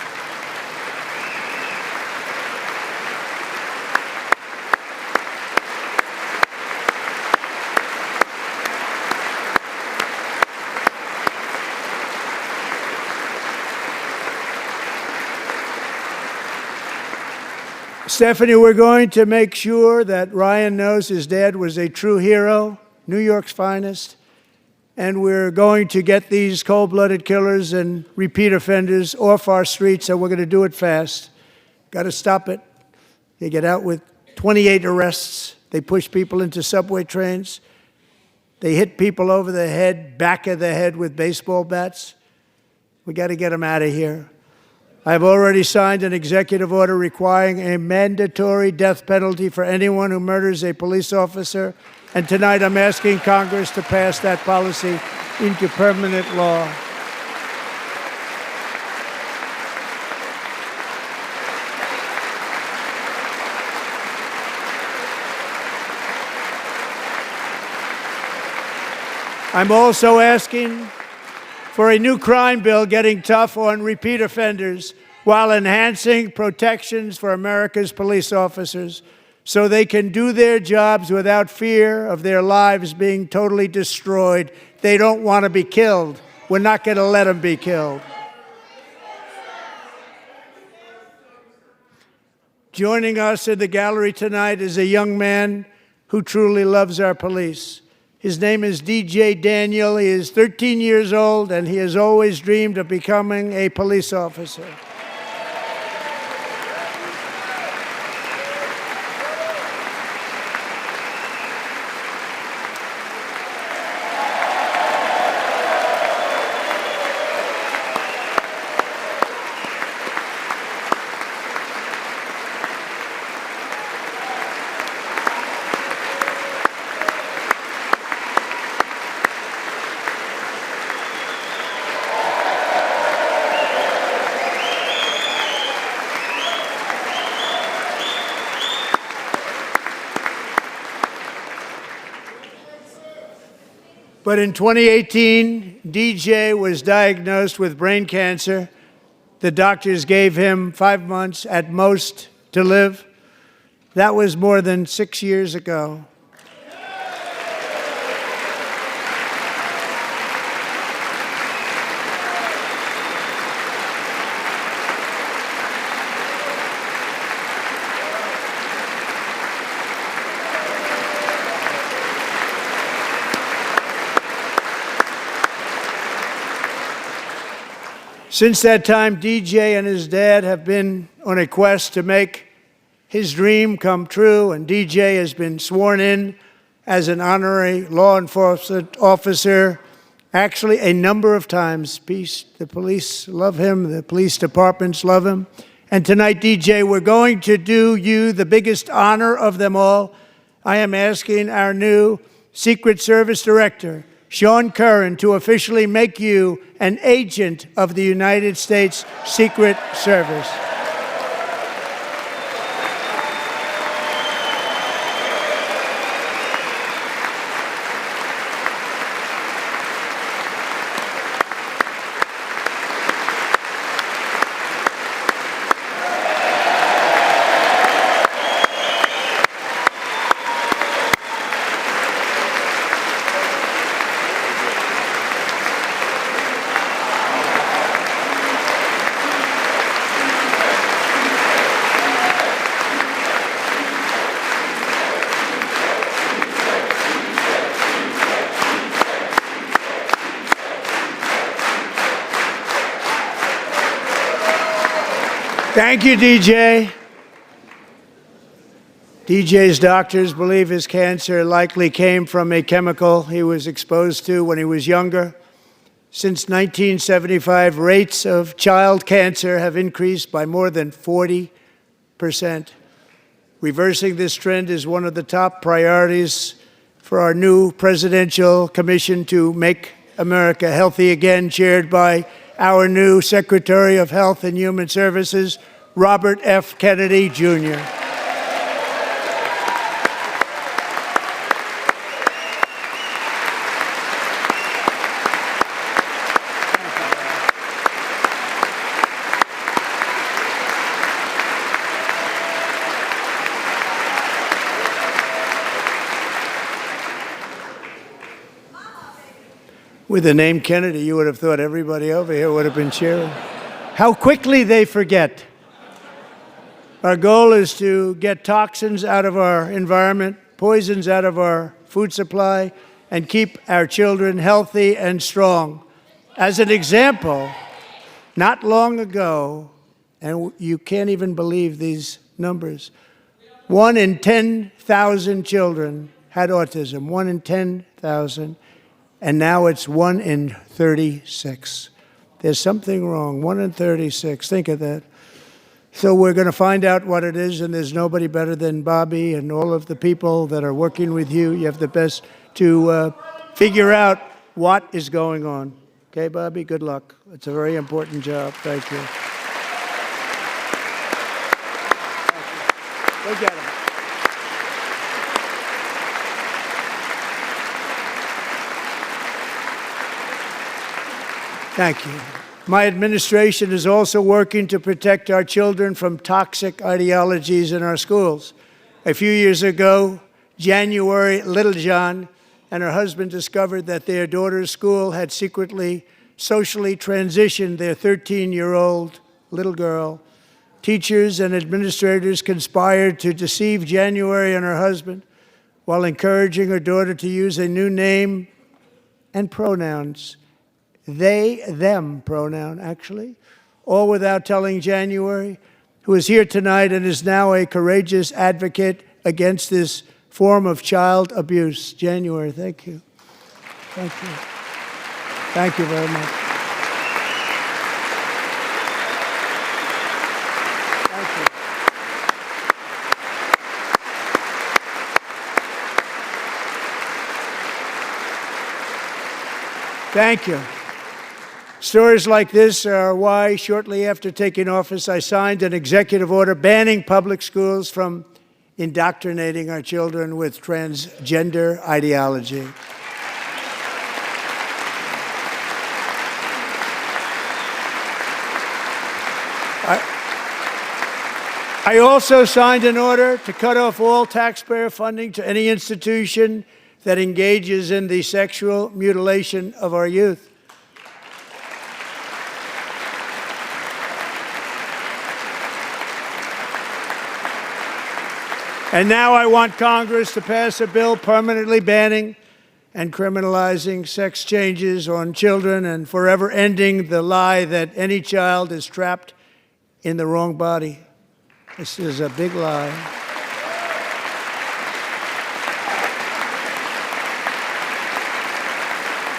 Stephanie, we're going to make sure that Ryan knows his dad was a true hero, New York's finest, and we're going to get these cold-blooded killers and repeat offenders off our streets, and we're going to do it fast. Got to stop it. They get out with 28 arrests. They push people into subway trains. They hit people over the head, back of the head with baseball bats. We got to get them out of here. I've already signed an executive order requiring a mandatory death penalty for anyone who murders a police officer. And tonight I'm asking Congress to pass that policy into permanent law. I'm also asking for a new crime bill getting tough on repeat offenders while enhancing protections for America's police officers so they can do their jobs without fear of their lives being totally destroyed. They don't want to be killed. We're not going to let them be killed. Joining us in the gallery tonight is a young man who truly loves our police. His name is DJ Daniel. He is 13 years old, and he has always dreamed of becoming a police officer. But in 2018, DJ was diagnosed with brain cancer. The doctors gave him 5 months at most to live. That was more than 6 years ago. Since that time, DJ and his dad have been on a quest to make his dream come true, and DJ has been sworn in as an honorary law enforcement officer, actually a number of times. The police love him, the police departments love him. And tonight, DJ, we're going to do you the biggest honor of them all. I am asking our new Secret Service Director, Sean Curran, to officially make you an agent of the United States Secret Service. Thank you, DJ. DJ's doctors believe his cancer likely came from a chemical he was exposed to when he was younger. Since 1975, rates of child cancer have increased by more than 40%. Reversing this trend is one of the top priorities for our new Presidential Commission to Make America Healthy Again, chaired by our new Secretary of Health and Human Services, Robert F. Kennedy, Jr. With the name Kennedy, you would have thought everybody over here would have been cheering. How quickly they forget. Our goal is to get toxins out of our environment, poisons out of our food supply, and keep our children healthy and strong. As an example, not long ago, and you can't even believe these numbers, 1 in 10,000 children had autism, 1 in 10,000. And now it's 1 in 36. There's something wrong, 1 in 36. Think of that. So we're going to find out what it is, and there's nobody better than Bobby and all of the people that are working with you. You have the best to figure out what is going on. Okay, Bobby, good luck. It's a very important job. Thank you. Go get him. Thank you. My administration is also working to protect our children from toxic ideologies in our schools. A few years ago, January Littlejohn and her husband discovered that their daughter's school had secretly, socially transitioned their 13-year-old little girl. Teachers and administrators conspired to deceive January and her husband while encouraging her daughter to use a new name and pronouns. They, them pronoun, actually, all without telling January, who is here tonight and is now a courageous advocate against this form of child abuse. January, thank you. Thank you. Thank you very much. Thank you. Thank you. Stories like this are why, shortly after taking office, I signed an executive order banning public schools from indoctrinating our children with transgender ideology. I also signed an order to cut off all taxpayer funding to any institution that engages in the sexual mutilation of our youth. And now I want Congress to pass a bill permanently banning and criminalizing sex changes on children and forever ending the lie that any child is trapped in the wrong body. This is a big lie.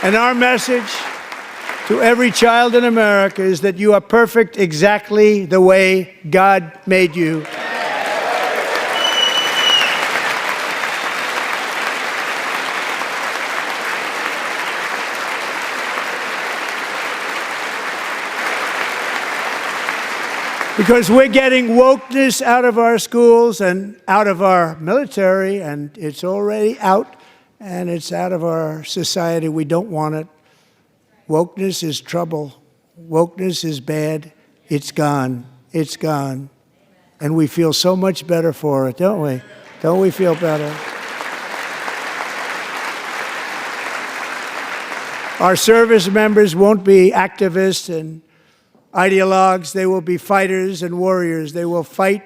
And our message to every child in America is that you are perfect exactly the way God made you. Because we're getting wokeness out of our schools and out of our military, and it's already out, and it's out of our society. We don't want it. Wokeness is trouble. Wokeness is bad. It's gone. It's gone. And we feel so much better for it, don't we? Don't we feel better? Our service members won't be activists and ideologues. They will be fighters and warriors. They will fight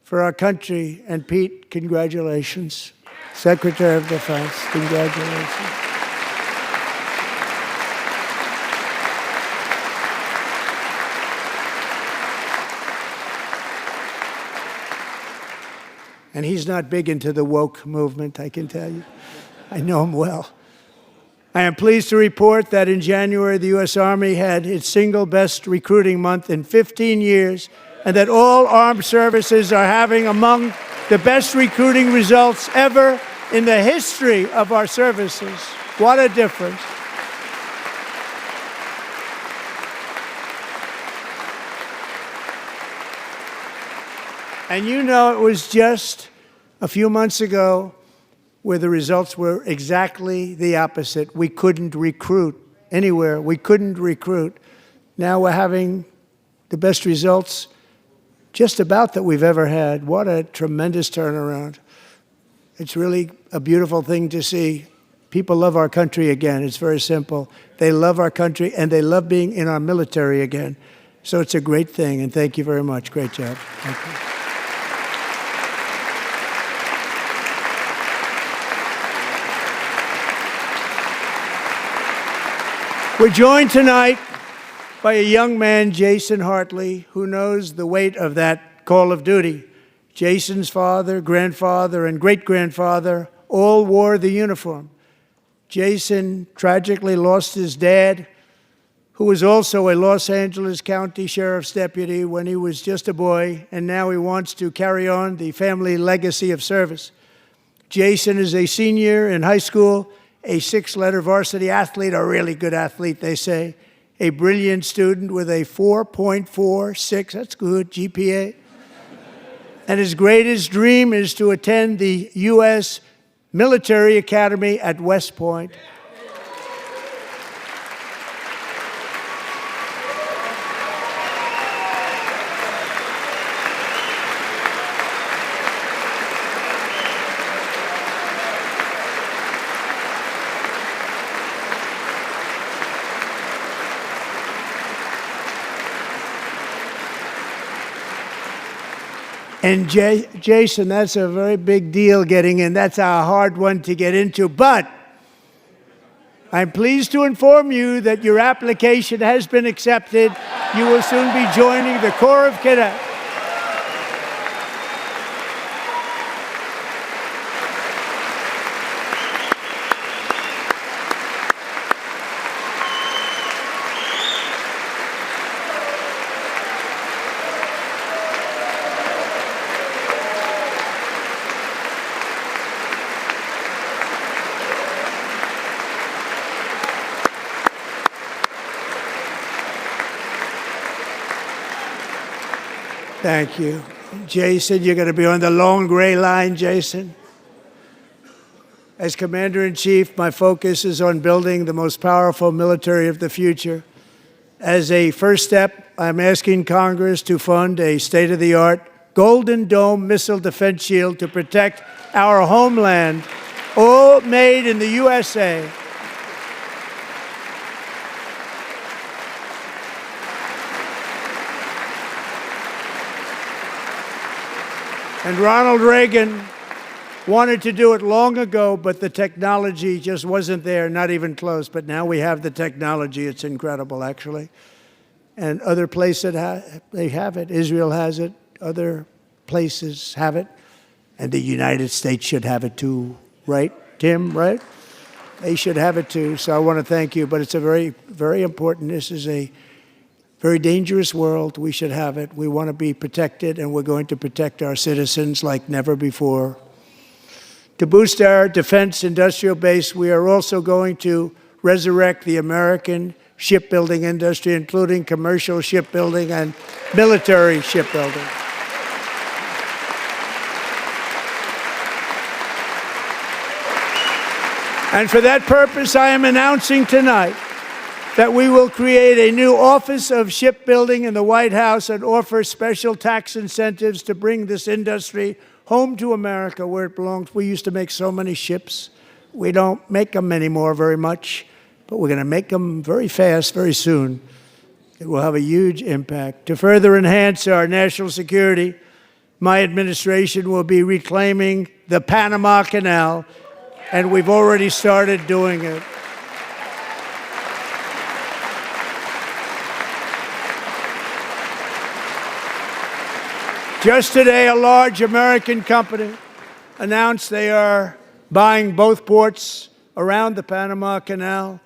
for our country. And Pete, congratulations. Secretary of Defense, congratulations. And he's not big into the woke movement, I can tell you. I know him well. I am pleased to report that in January, the U.S. Army had its single best recruiting month in 15 years, and that all armed services are having among the best recruiting results ever in the history of our services. What a difference. And you know, it was just a few months ago where the results were exactly the opposite. We couldn't recruit anywhere. We couldn't recruit. Now we're having the best results just about that we've ever had. What a tremendous turnaround. It's really a beautiful thing to see. People love our country again. It's very simple. They love our country, and they love being in our military again. So it's a great thing, and thank you very much. Great job. Thank you. We're joined tonight by a young man, Jason Hartley, who knows the weight of that call of duty. Jason's father, grandfather, and great-grandfather all wore the uniform. Jason tragically lost his dad, who was also a Los Angeles County Sheriff's deputy when he was just a boy, and now he wants to carry on the family legacy of service. Jason is a senior in high school, a six-letter varsity athlete, a really good athlete, they say, a brilliant student with a 4.46, that's good, GPA. And his greatest dream is to attend the U.S. Military Academy at West Point. And Jason, that's a very big deal getting in. That's a hard one to get into. But I'm pleased to inform you that your application has been accepted. You will soon be joining the Corps of Cadets. Thank you. Jason, you're going to be on the long gray line, Jason. As Commander-in-Chief, my focus is on building the most powerful military of the future. As a first step, I'm asking Congress to fund a state-of-the-art Golden Dome missile defense shield to protect our homeland, all made in the USA. And Ronald Reagan wanted to do it long ago, but the technology just wasn't there, not even close. But now we have the technology. It's incredible, actually. And other places, they have it. Israel has it. Other places have it. And the United States should have it too, right, Tim, right? They should have it too. So I want to thank you. But it's a very, very important. This is a very dangerous world. We should have it. We want to be protected, and we're going to protect our citizens like never before. To boost our defense industrial base, we are also going to resurrect the American shipbuilding industry, including commercial shipbuilding and military shipbuilding. And for that purpose, I am announcing tonight that we will create a new Office of Shipbuilding in the White House and offer special tax incentives to bring this industry home to America where it belongs. We used to make so many ships. We don't make them anymore very much, but we're going to make them very fast, very soon. It will have a huge impact. To further enhance our national security, my administration will be reclaiming the Panama Canal, and we've already started doing it. Just today, a large American company announced they are buying both ports around the Panama Canal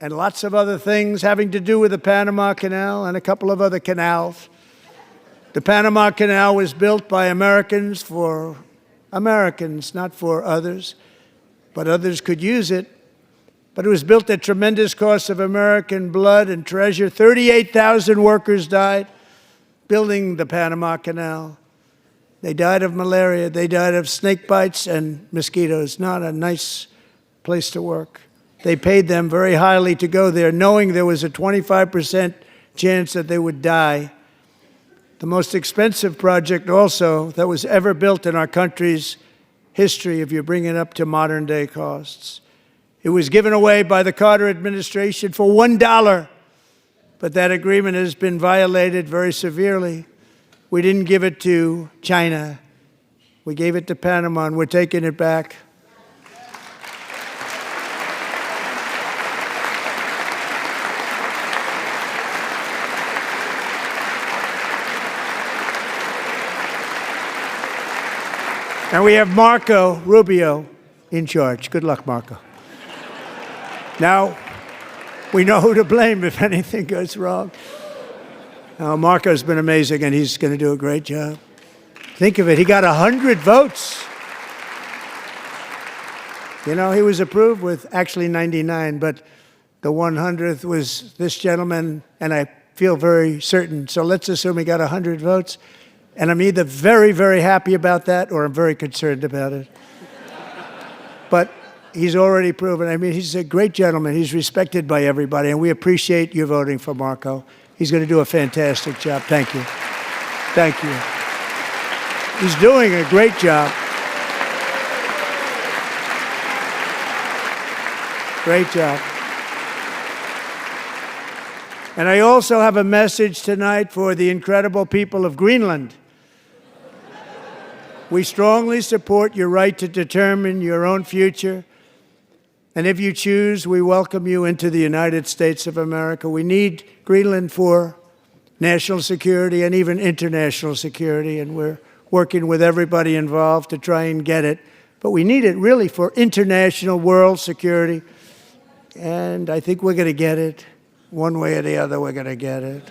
and lots of other things having to do with the Panama Canal and a couple of other canals. The Panama Canal was built by Americans for Americans, not for others, but others could use it. But it was built at tremendous cost of American blood and treasure. 38,000 workers died building the Panama Canal. They died of malaria. They died of snake bites and mosquitoes. Not a nice place to work. They paid them very highly to go there, knowing there was a 25% chance that they would die. The most expensive project also that was ever built in our country's history, if you bring it up to modern day costs. It was given away by the Carter administration for $1, but that agreement has been violated very severely. We didn't give it to China. We gave it to Panama, and we're taking it back. And we have Marco Rubio in charge. Good luck, Marco. Now, we know who to blame if anything goes wrong. Now, Marco's been amazing, and he's going to do a great job. Think of it. He got 100 votes. You know, he was approved with actually 99, but the 100th was this gentleman, and I feel very certain. So let's assume he got 100 votes. And I'm either very, very happy about that or I'm very concerned about it. But he's already proven. I mean, he's a great gentleman. He's respected by everybody, and we appreciate you voting for Marco. He's going to do a fantastic job. Thank you. Thank you. He's doing a great job. Great job. And I also have a message tonight for the incredible people of Greenland. We strongly support your right to determine your own future. And if you choose, we welcome you into the United States of America. We need Greenland for national security and even international security, and we're working with everybody involved to try and get it. But we need it really for international world security, and I think we're going to get it. One way or the other, we're going to get it.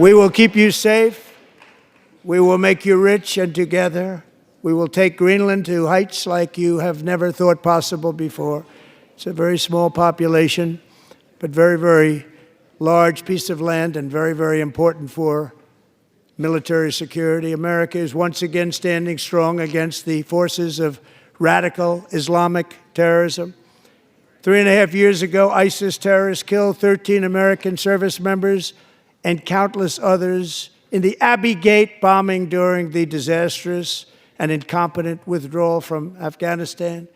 We will keep you safe. We will make you rich, and together we will take Greenland to heights like you have never thought possible before. It's a very small population, but very, very large piece of land and very, very important for military security. America is once again standing strong against the forces of radical Islamic terrorism. 3.5 years ago, ISIS terrorists killed 13 American service members and countless others in the Abbey Gate bombing during the disastrous and incompetent withdrawal from Afghanistan.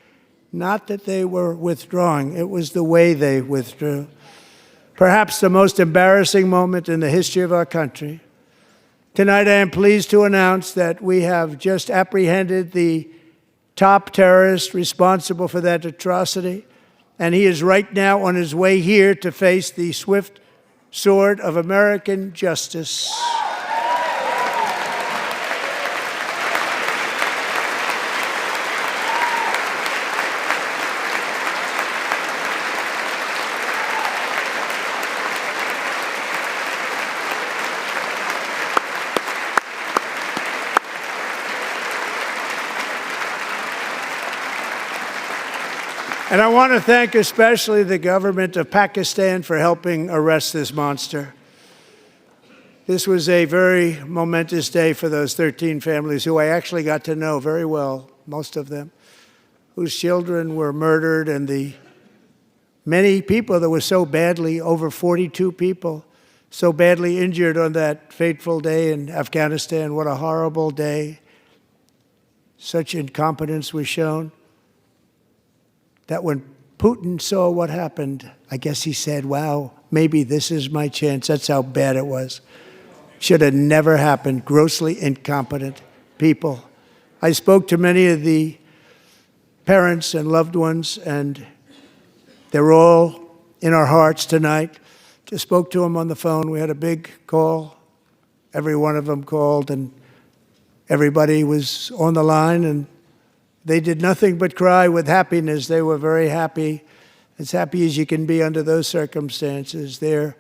Not that they were withdrawing, it was the way they withdrew. Perhaps the most embarrassing moment in the history of our country. Tonight, I am pleased to announce that we have just apprehended the top terrorist responsible for that atrocity, and he is right now on his way here to face the swift sword of American justice. And I want to thank especially the government of Pakistan for helping arrest this monster. This was a very momentous day for those 13 families who I actually got to know very well, most of them, whose children were murdered, and the many people that were so badly, over 42 people, so badly injured on that fateful day in Afghanistan. What a horrible day. Such incompetence was shown. That when Putin saw what happened, I guess he said, wow, maybe this is my chance. That's how bad it was. Should have never happened. Grossly incompetent people. I spoke to many of the parents and loved ones, and they're all in our hearts tonight. Just spoke to them on the phone. We had a big call. Every one of them called, and everybody was on the line, and they did nothing but cry with happiness. They were very happy, as happy as you can be under those circumstances. Their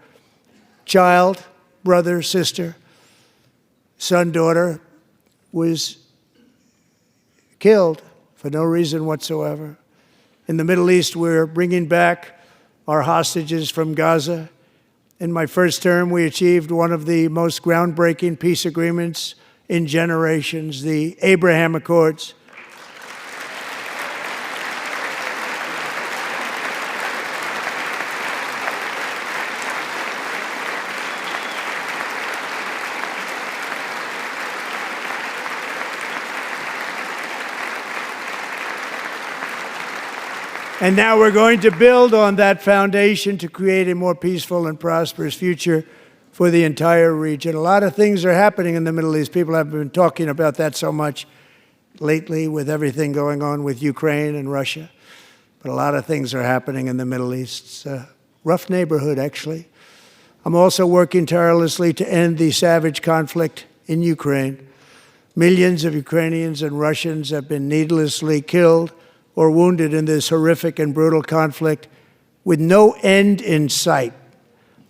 child, brother, sister, son, daughter was killed for no reason whatsoever. In the Middle East, we're bringing back our hostages from Gaza. In my first term, we achieved one of the most groundbreaking peace agreements in generations, the Abraham Accords. And now we're going to build on that foundation to create a more peaceful and prosperous future for the entire region. A lot of things are happening in the Middle East. People have been talking about that so much lately with everything going on with Ukraine and Russia. But a lot of things are happening in the Middle East. It's a rough neighborhood, actually. I'm also working tirelessly to end the savage conflict in Ukraine. Millions of Ukrainians and Russians have been needlessly killed or wounded in this horrific and brutal conflict with no end in sight.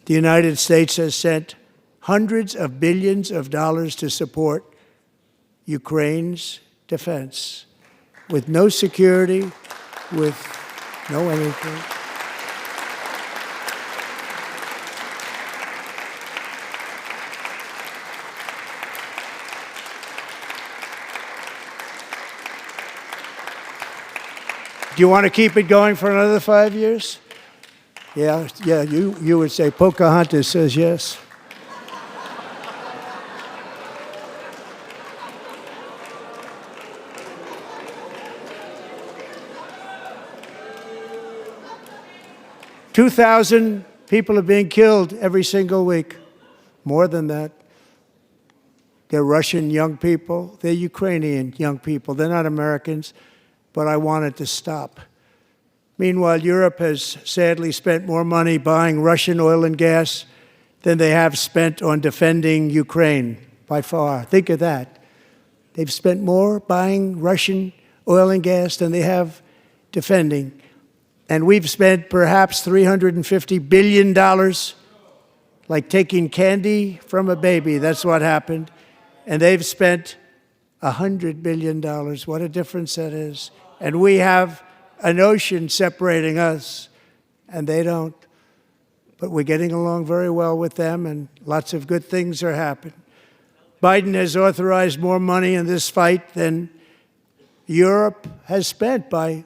The United States has sent hundreds of billions of dollars to support Ukraine's defense with no security, with no anything. Do you want to keep it going for another 5 years? Yeah, you would say Pocahontas says yes. $2,000 people are being killed every single week. More than that. They're Russian young people. They're Ukrainian young people. They're not Americans. But I want it to stop. Meanwhile, Europe has sadly spent more money buying Russian oil and gas than they have spent on defending Ukraine, by far. Think of that. They've spent more buying Russian oil and gas than they have defending. And we've spent perhaps $350 billion, like taking candy from a baby. That's what happened. And they've spent $100 billion. What a difference that is. And we have an ocean separating us, and they don't. But we're getting along very well with them, and lots of good things are happening. Biden has authorized more money in this fight than Europe has spent by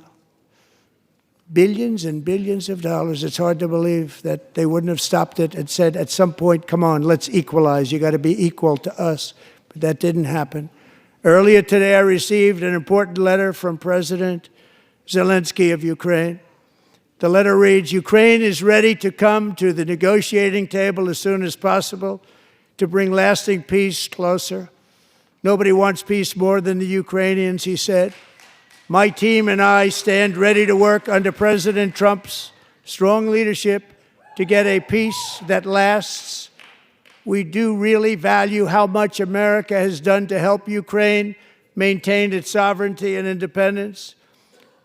billions and billions of dollars. It's hard to believe that they wouldn't have stopped it and said at some point, come on, let's equalize. You got to be equal to us. But that didn't happen. Earlier today, I received an important letter from President Zelensky of Ukraine. The letter reads, Ukraine is ready to come to the negotiating table as soon as possible to bring lasting peace closer. Nobody wants peace more than the Ukrainians, he said. My team and I stand ready to work under President Trump's strong leadership to get a peace that lasts. We do really value how much America has done to help Ukraine maintain its sovereignty and independence.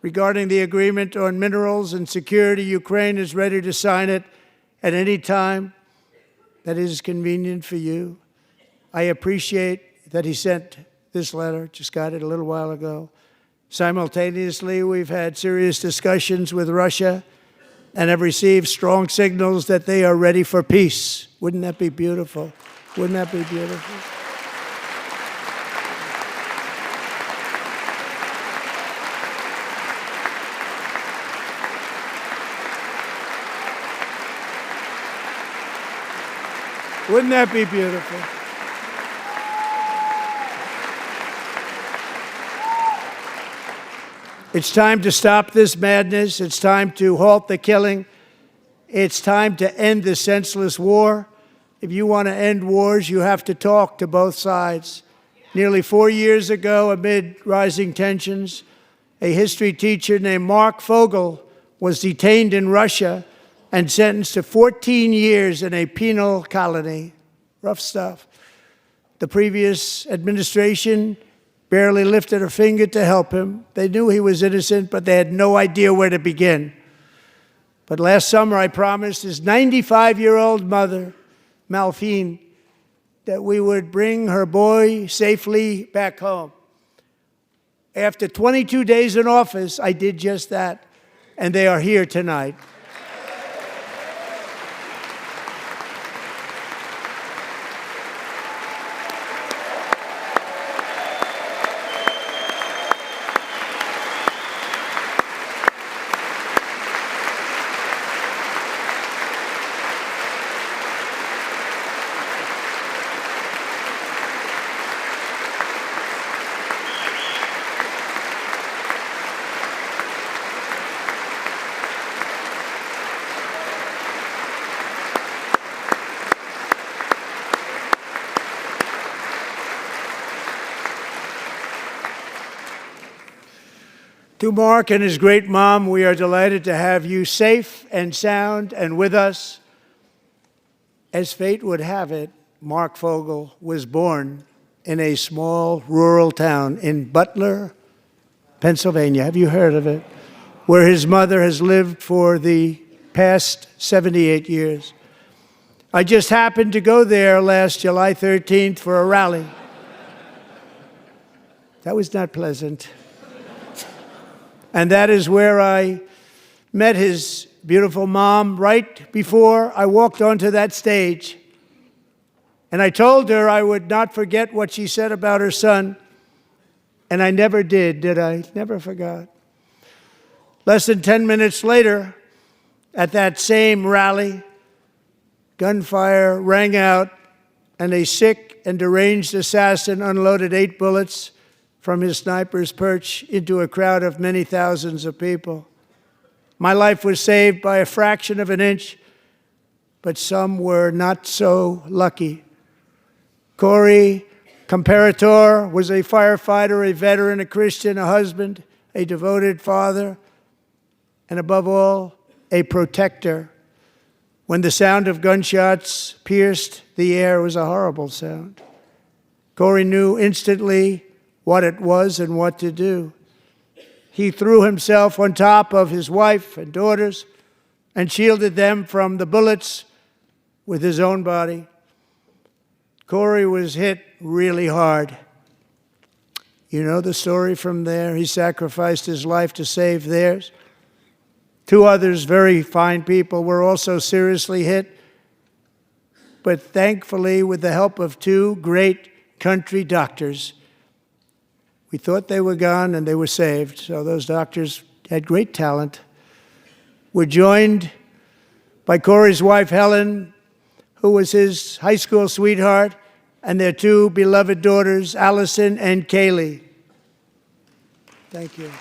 Regarding the agreement on minerals and security, Ukraine is ready to sign it at any time that is convenient for you. I appreciate that he sent this letter, just got it a little while ago. Simultaneously, we've had serious discussions with Russia and have received strong signals that they are ready for peace. Wouldn't that be beautiful? Wouldn't that be beautiful? Wouldn't that be beautiful? It's time to stop this madness. It's time to halt the killing. It's time to end this senseless war. If you want to end wars, you have to talk to both sides. Nearly 4 years ago, amid rising tensions, a history teacher named Mark Fogel was detained in Russia and sentenced to 14 years in a penal colony. Rough stuff. The previous administration barely lifted a finger to help him. They knew he was innocent, but they had no idea where to begin. But last summer, I promised his 95-year-old mother, Malphine, that we would bring her boy safely back home. After 22 days in office, I did just that, and they are here tonight. To Mark and his great mom, we are delighted to have you safe and sound and with us. As fate would have it, Mark Fogel was born in a small rural town in Butler, Pennsylvania. Have you heard of it? Where his mother has lived for the past 78 years. I just happened to go there last July 13th for a rally. That was not pleasant. And that is where I met his beautiful mom right before I walked onto that stage. And I told her I would not forget what she said about her son. And I never did I? Never forgot. Less than 10 minutes later, at that same rally, gunfire rang out, and a sick and deranged assassin unloaded 8 bullets from his sniper's perch into a crowd of many thousands of people. My life was saved by a fraction of an inch, but some were not so lucky. Corey Comparator was a firefighter, a veteran, a Christian, a husband, a devoted father, and above all, a protector. When the sound of gunshots pierced the air, it was a horrible sound. Corey knew instantly what it was and what to do. He threw himself on top of his wife and daughters and shielded them from the bullets with his own body. Corey was hit really hard. You know the story from there. He sacrificed his life to save theirs. 2 others, very fine people, were also seriously hit. But thankfully, with the help of 2 great country doctors, we thought they were gone and they were saved. So those doctors had great talent. We're joined by Corey's wife, Helen, who was his high school sweetheart, and their 2 beloved daughters, Allison and Kaylee. Thank you.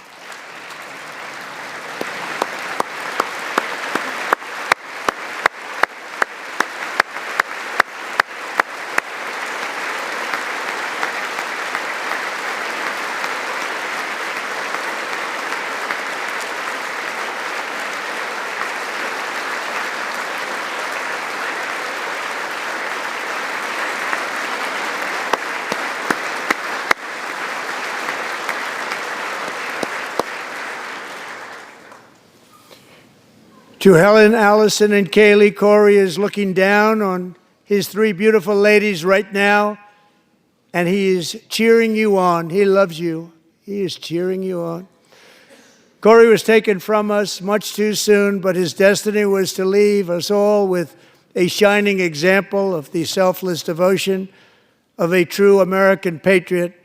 To Helen, Allison, and Kaylee, Corey is looking down on his 3 beautiful ladies right now, and he is cheering you on. He loves you. He is cheering you on. Corey was taken from us much too soon, but his destiny was to leave us all with a shining example of the selfless devotion of a true American patriot.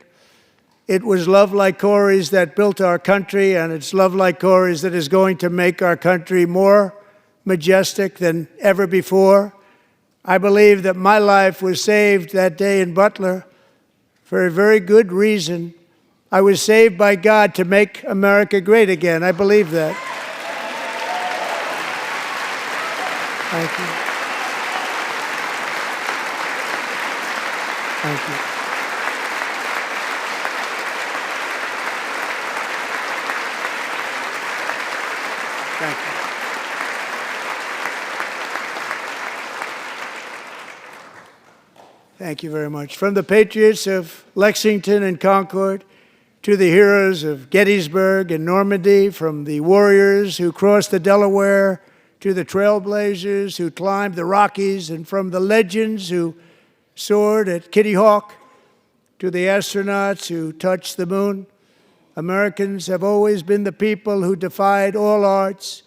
It was love like Corey's that built our country, and it's love like Corey's that is going to make our country more majestic than ever before. I believe that my life was saved that day in Butler for a very good reason. I was saved by God to make America great again. I believe that. Thank you. Thank you. Thank you. Thank you very much. From the patriots of Lexington and Concord to the heroes of Gettysburg and Normandy, from the warriors who crossed the Delaware to the trailblazers who climbed the Rockies, and from the legends who soared at Kitty Hawk to the astronauts who touched the moon, Americans have always been the people who defied all odds,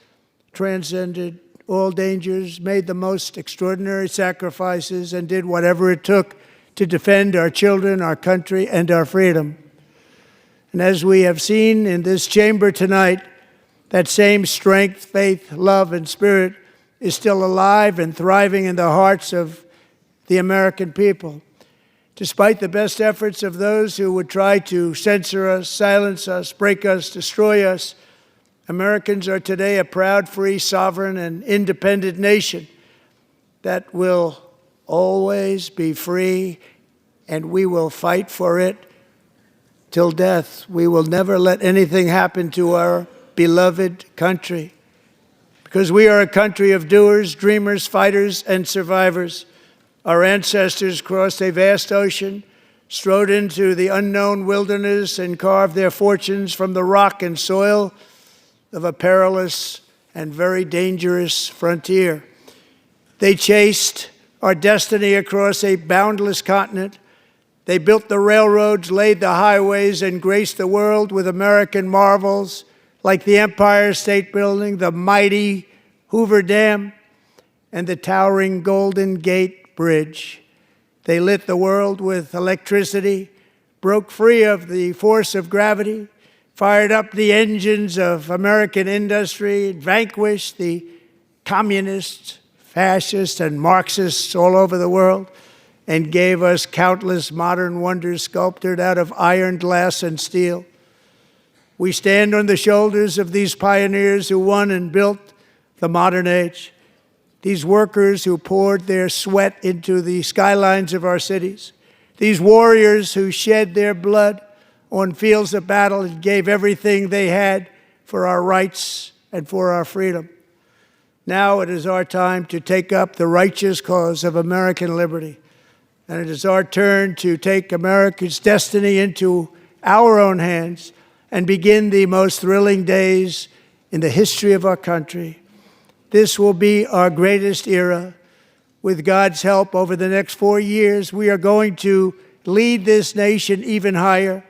transcended all dangers, made the most extraordinary sacrifices, and did whatever it took to defend our children, our country, and our freedom. And as we have seen in this chamber tonight, that same strength, faith, love, and spirit is still alive and thriving in the hearts of the American people. Despite the best efforts of those who would try to censor us, silence us, break us, destroy us, Americans are today a proud, free, sovereign, and independent nation that will always be free, and we will fight for it till death. We will never let anything happen to our beloved country, because we are a country of doers, dreamers, fighters, and survivors. Our ancestors crossed a vast ocean, strode into the unknown wilderness, and carved their fortunes from the rock and soil of a perilous and very dangerous frontier. They chased our destiny across a boundless continent. They built the railroads, laid the highways, and graced the world with American marvels like the Empire State Building, the mighty Hoover Dam, and the towering Golden Gate Bridge. They lit the world with electricity, broke free of the force of gravity, fired up the engines of American industry, vanquished the communists, fascists, and Marxists all over the world, and gave us countless modern wonders sculptured out of iron, glass, and steel. We stand on the shoulders of these pioneers who won and built the modern age, these workers who poured their sweat into the skylines of our cities, these warriors who shed their blood on fields of battle and gave everything they had for our rights and for our freedom. Now it is our time to take up the righteous cause of American liberty, and it is our turn to take America's destiny into our own hands and begin the most thrilling days in the history of our country. This will be our greatest era. With God's help, over the next 4 years, we are going to lead this nation even higher,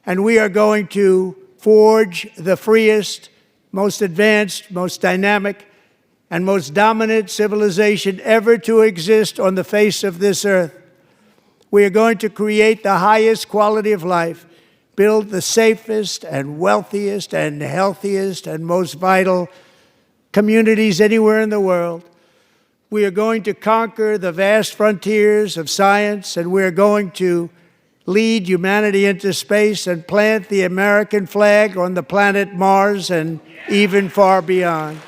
and we are going to forge the freest, most advanced, most dynamic, and most dominant civilization ever to exist on the face of this earth. We are going to create the highest quality of life, build the safest and wealthiest and healthiest and most vital communities anywhere in the world. We are going to conquer the vast frontiers of science, and we are going to lead humanity into space and plant the American flag on the planet Mars and even far beyond.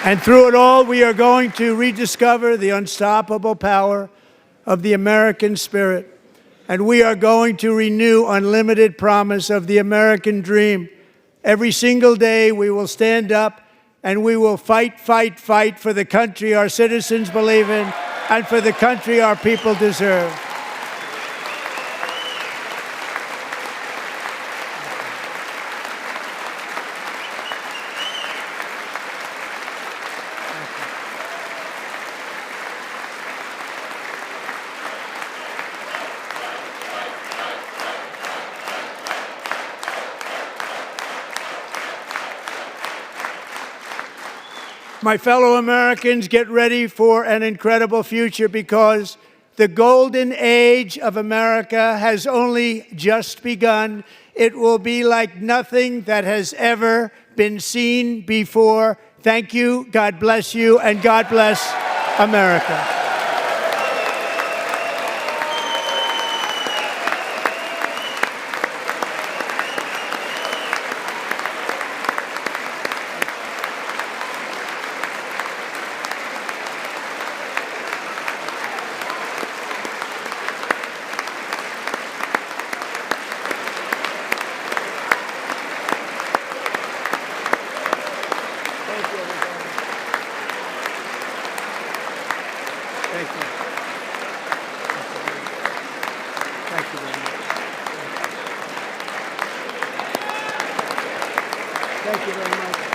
And through it all, we are going to rediscover the unstoppable power of the American spirit. And we are going to renew unlimited promise of the American dream. Every single day, we will stand up and we will fight, fight, fight for the country our citizens believe in and for the country our people deserve. My fellow Americans, get ready for an incredible future, because the golden age of America has only just begun. It will be like nothing that has ever been seen before. Thank you, God bless you, and God bless America. Thank you very much.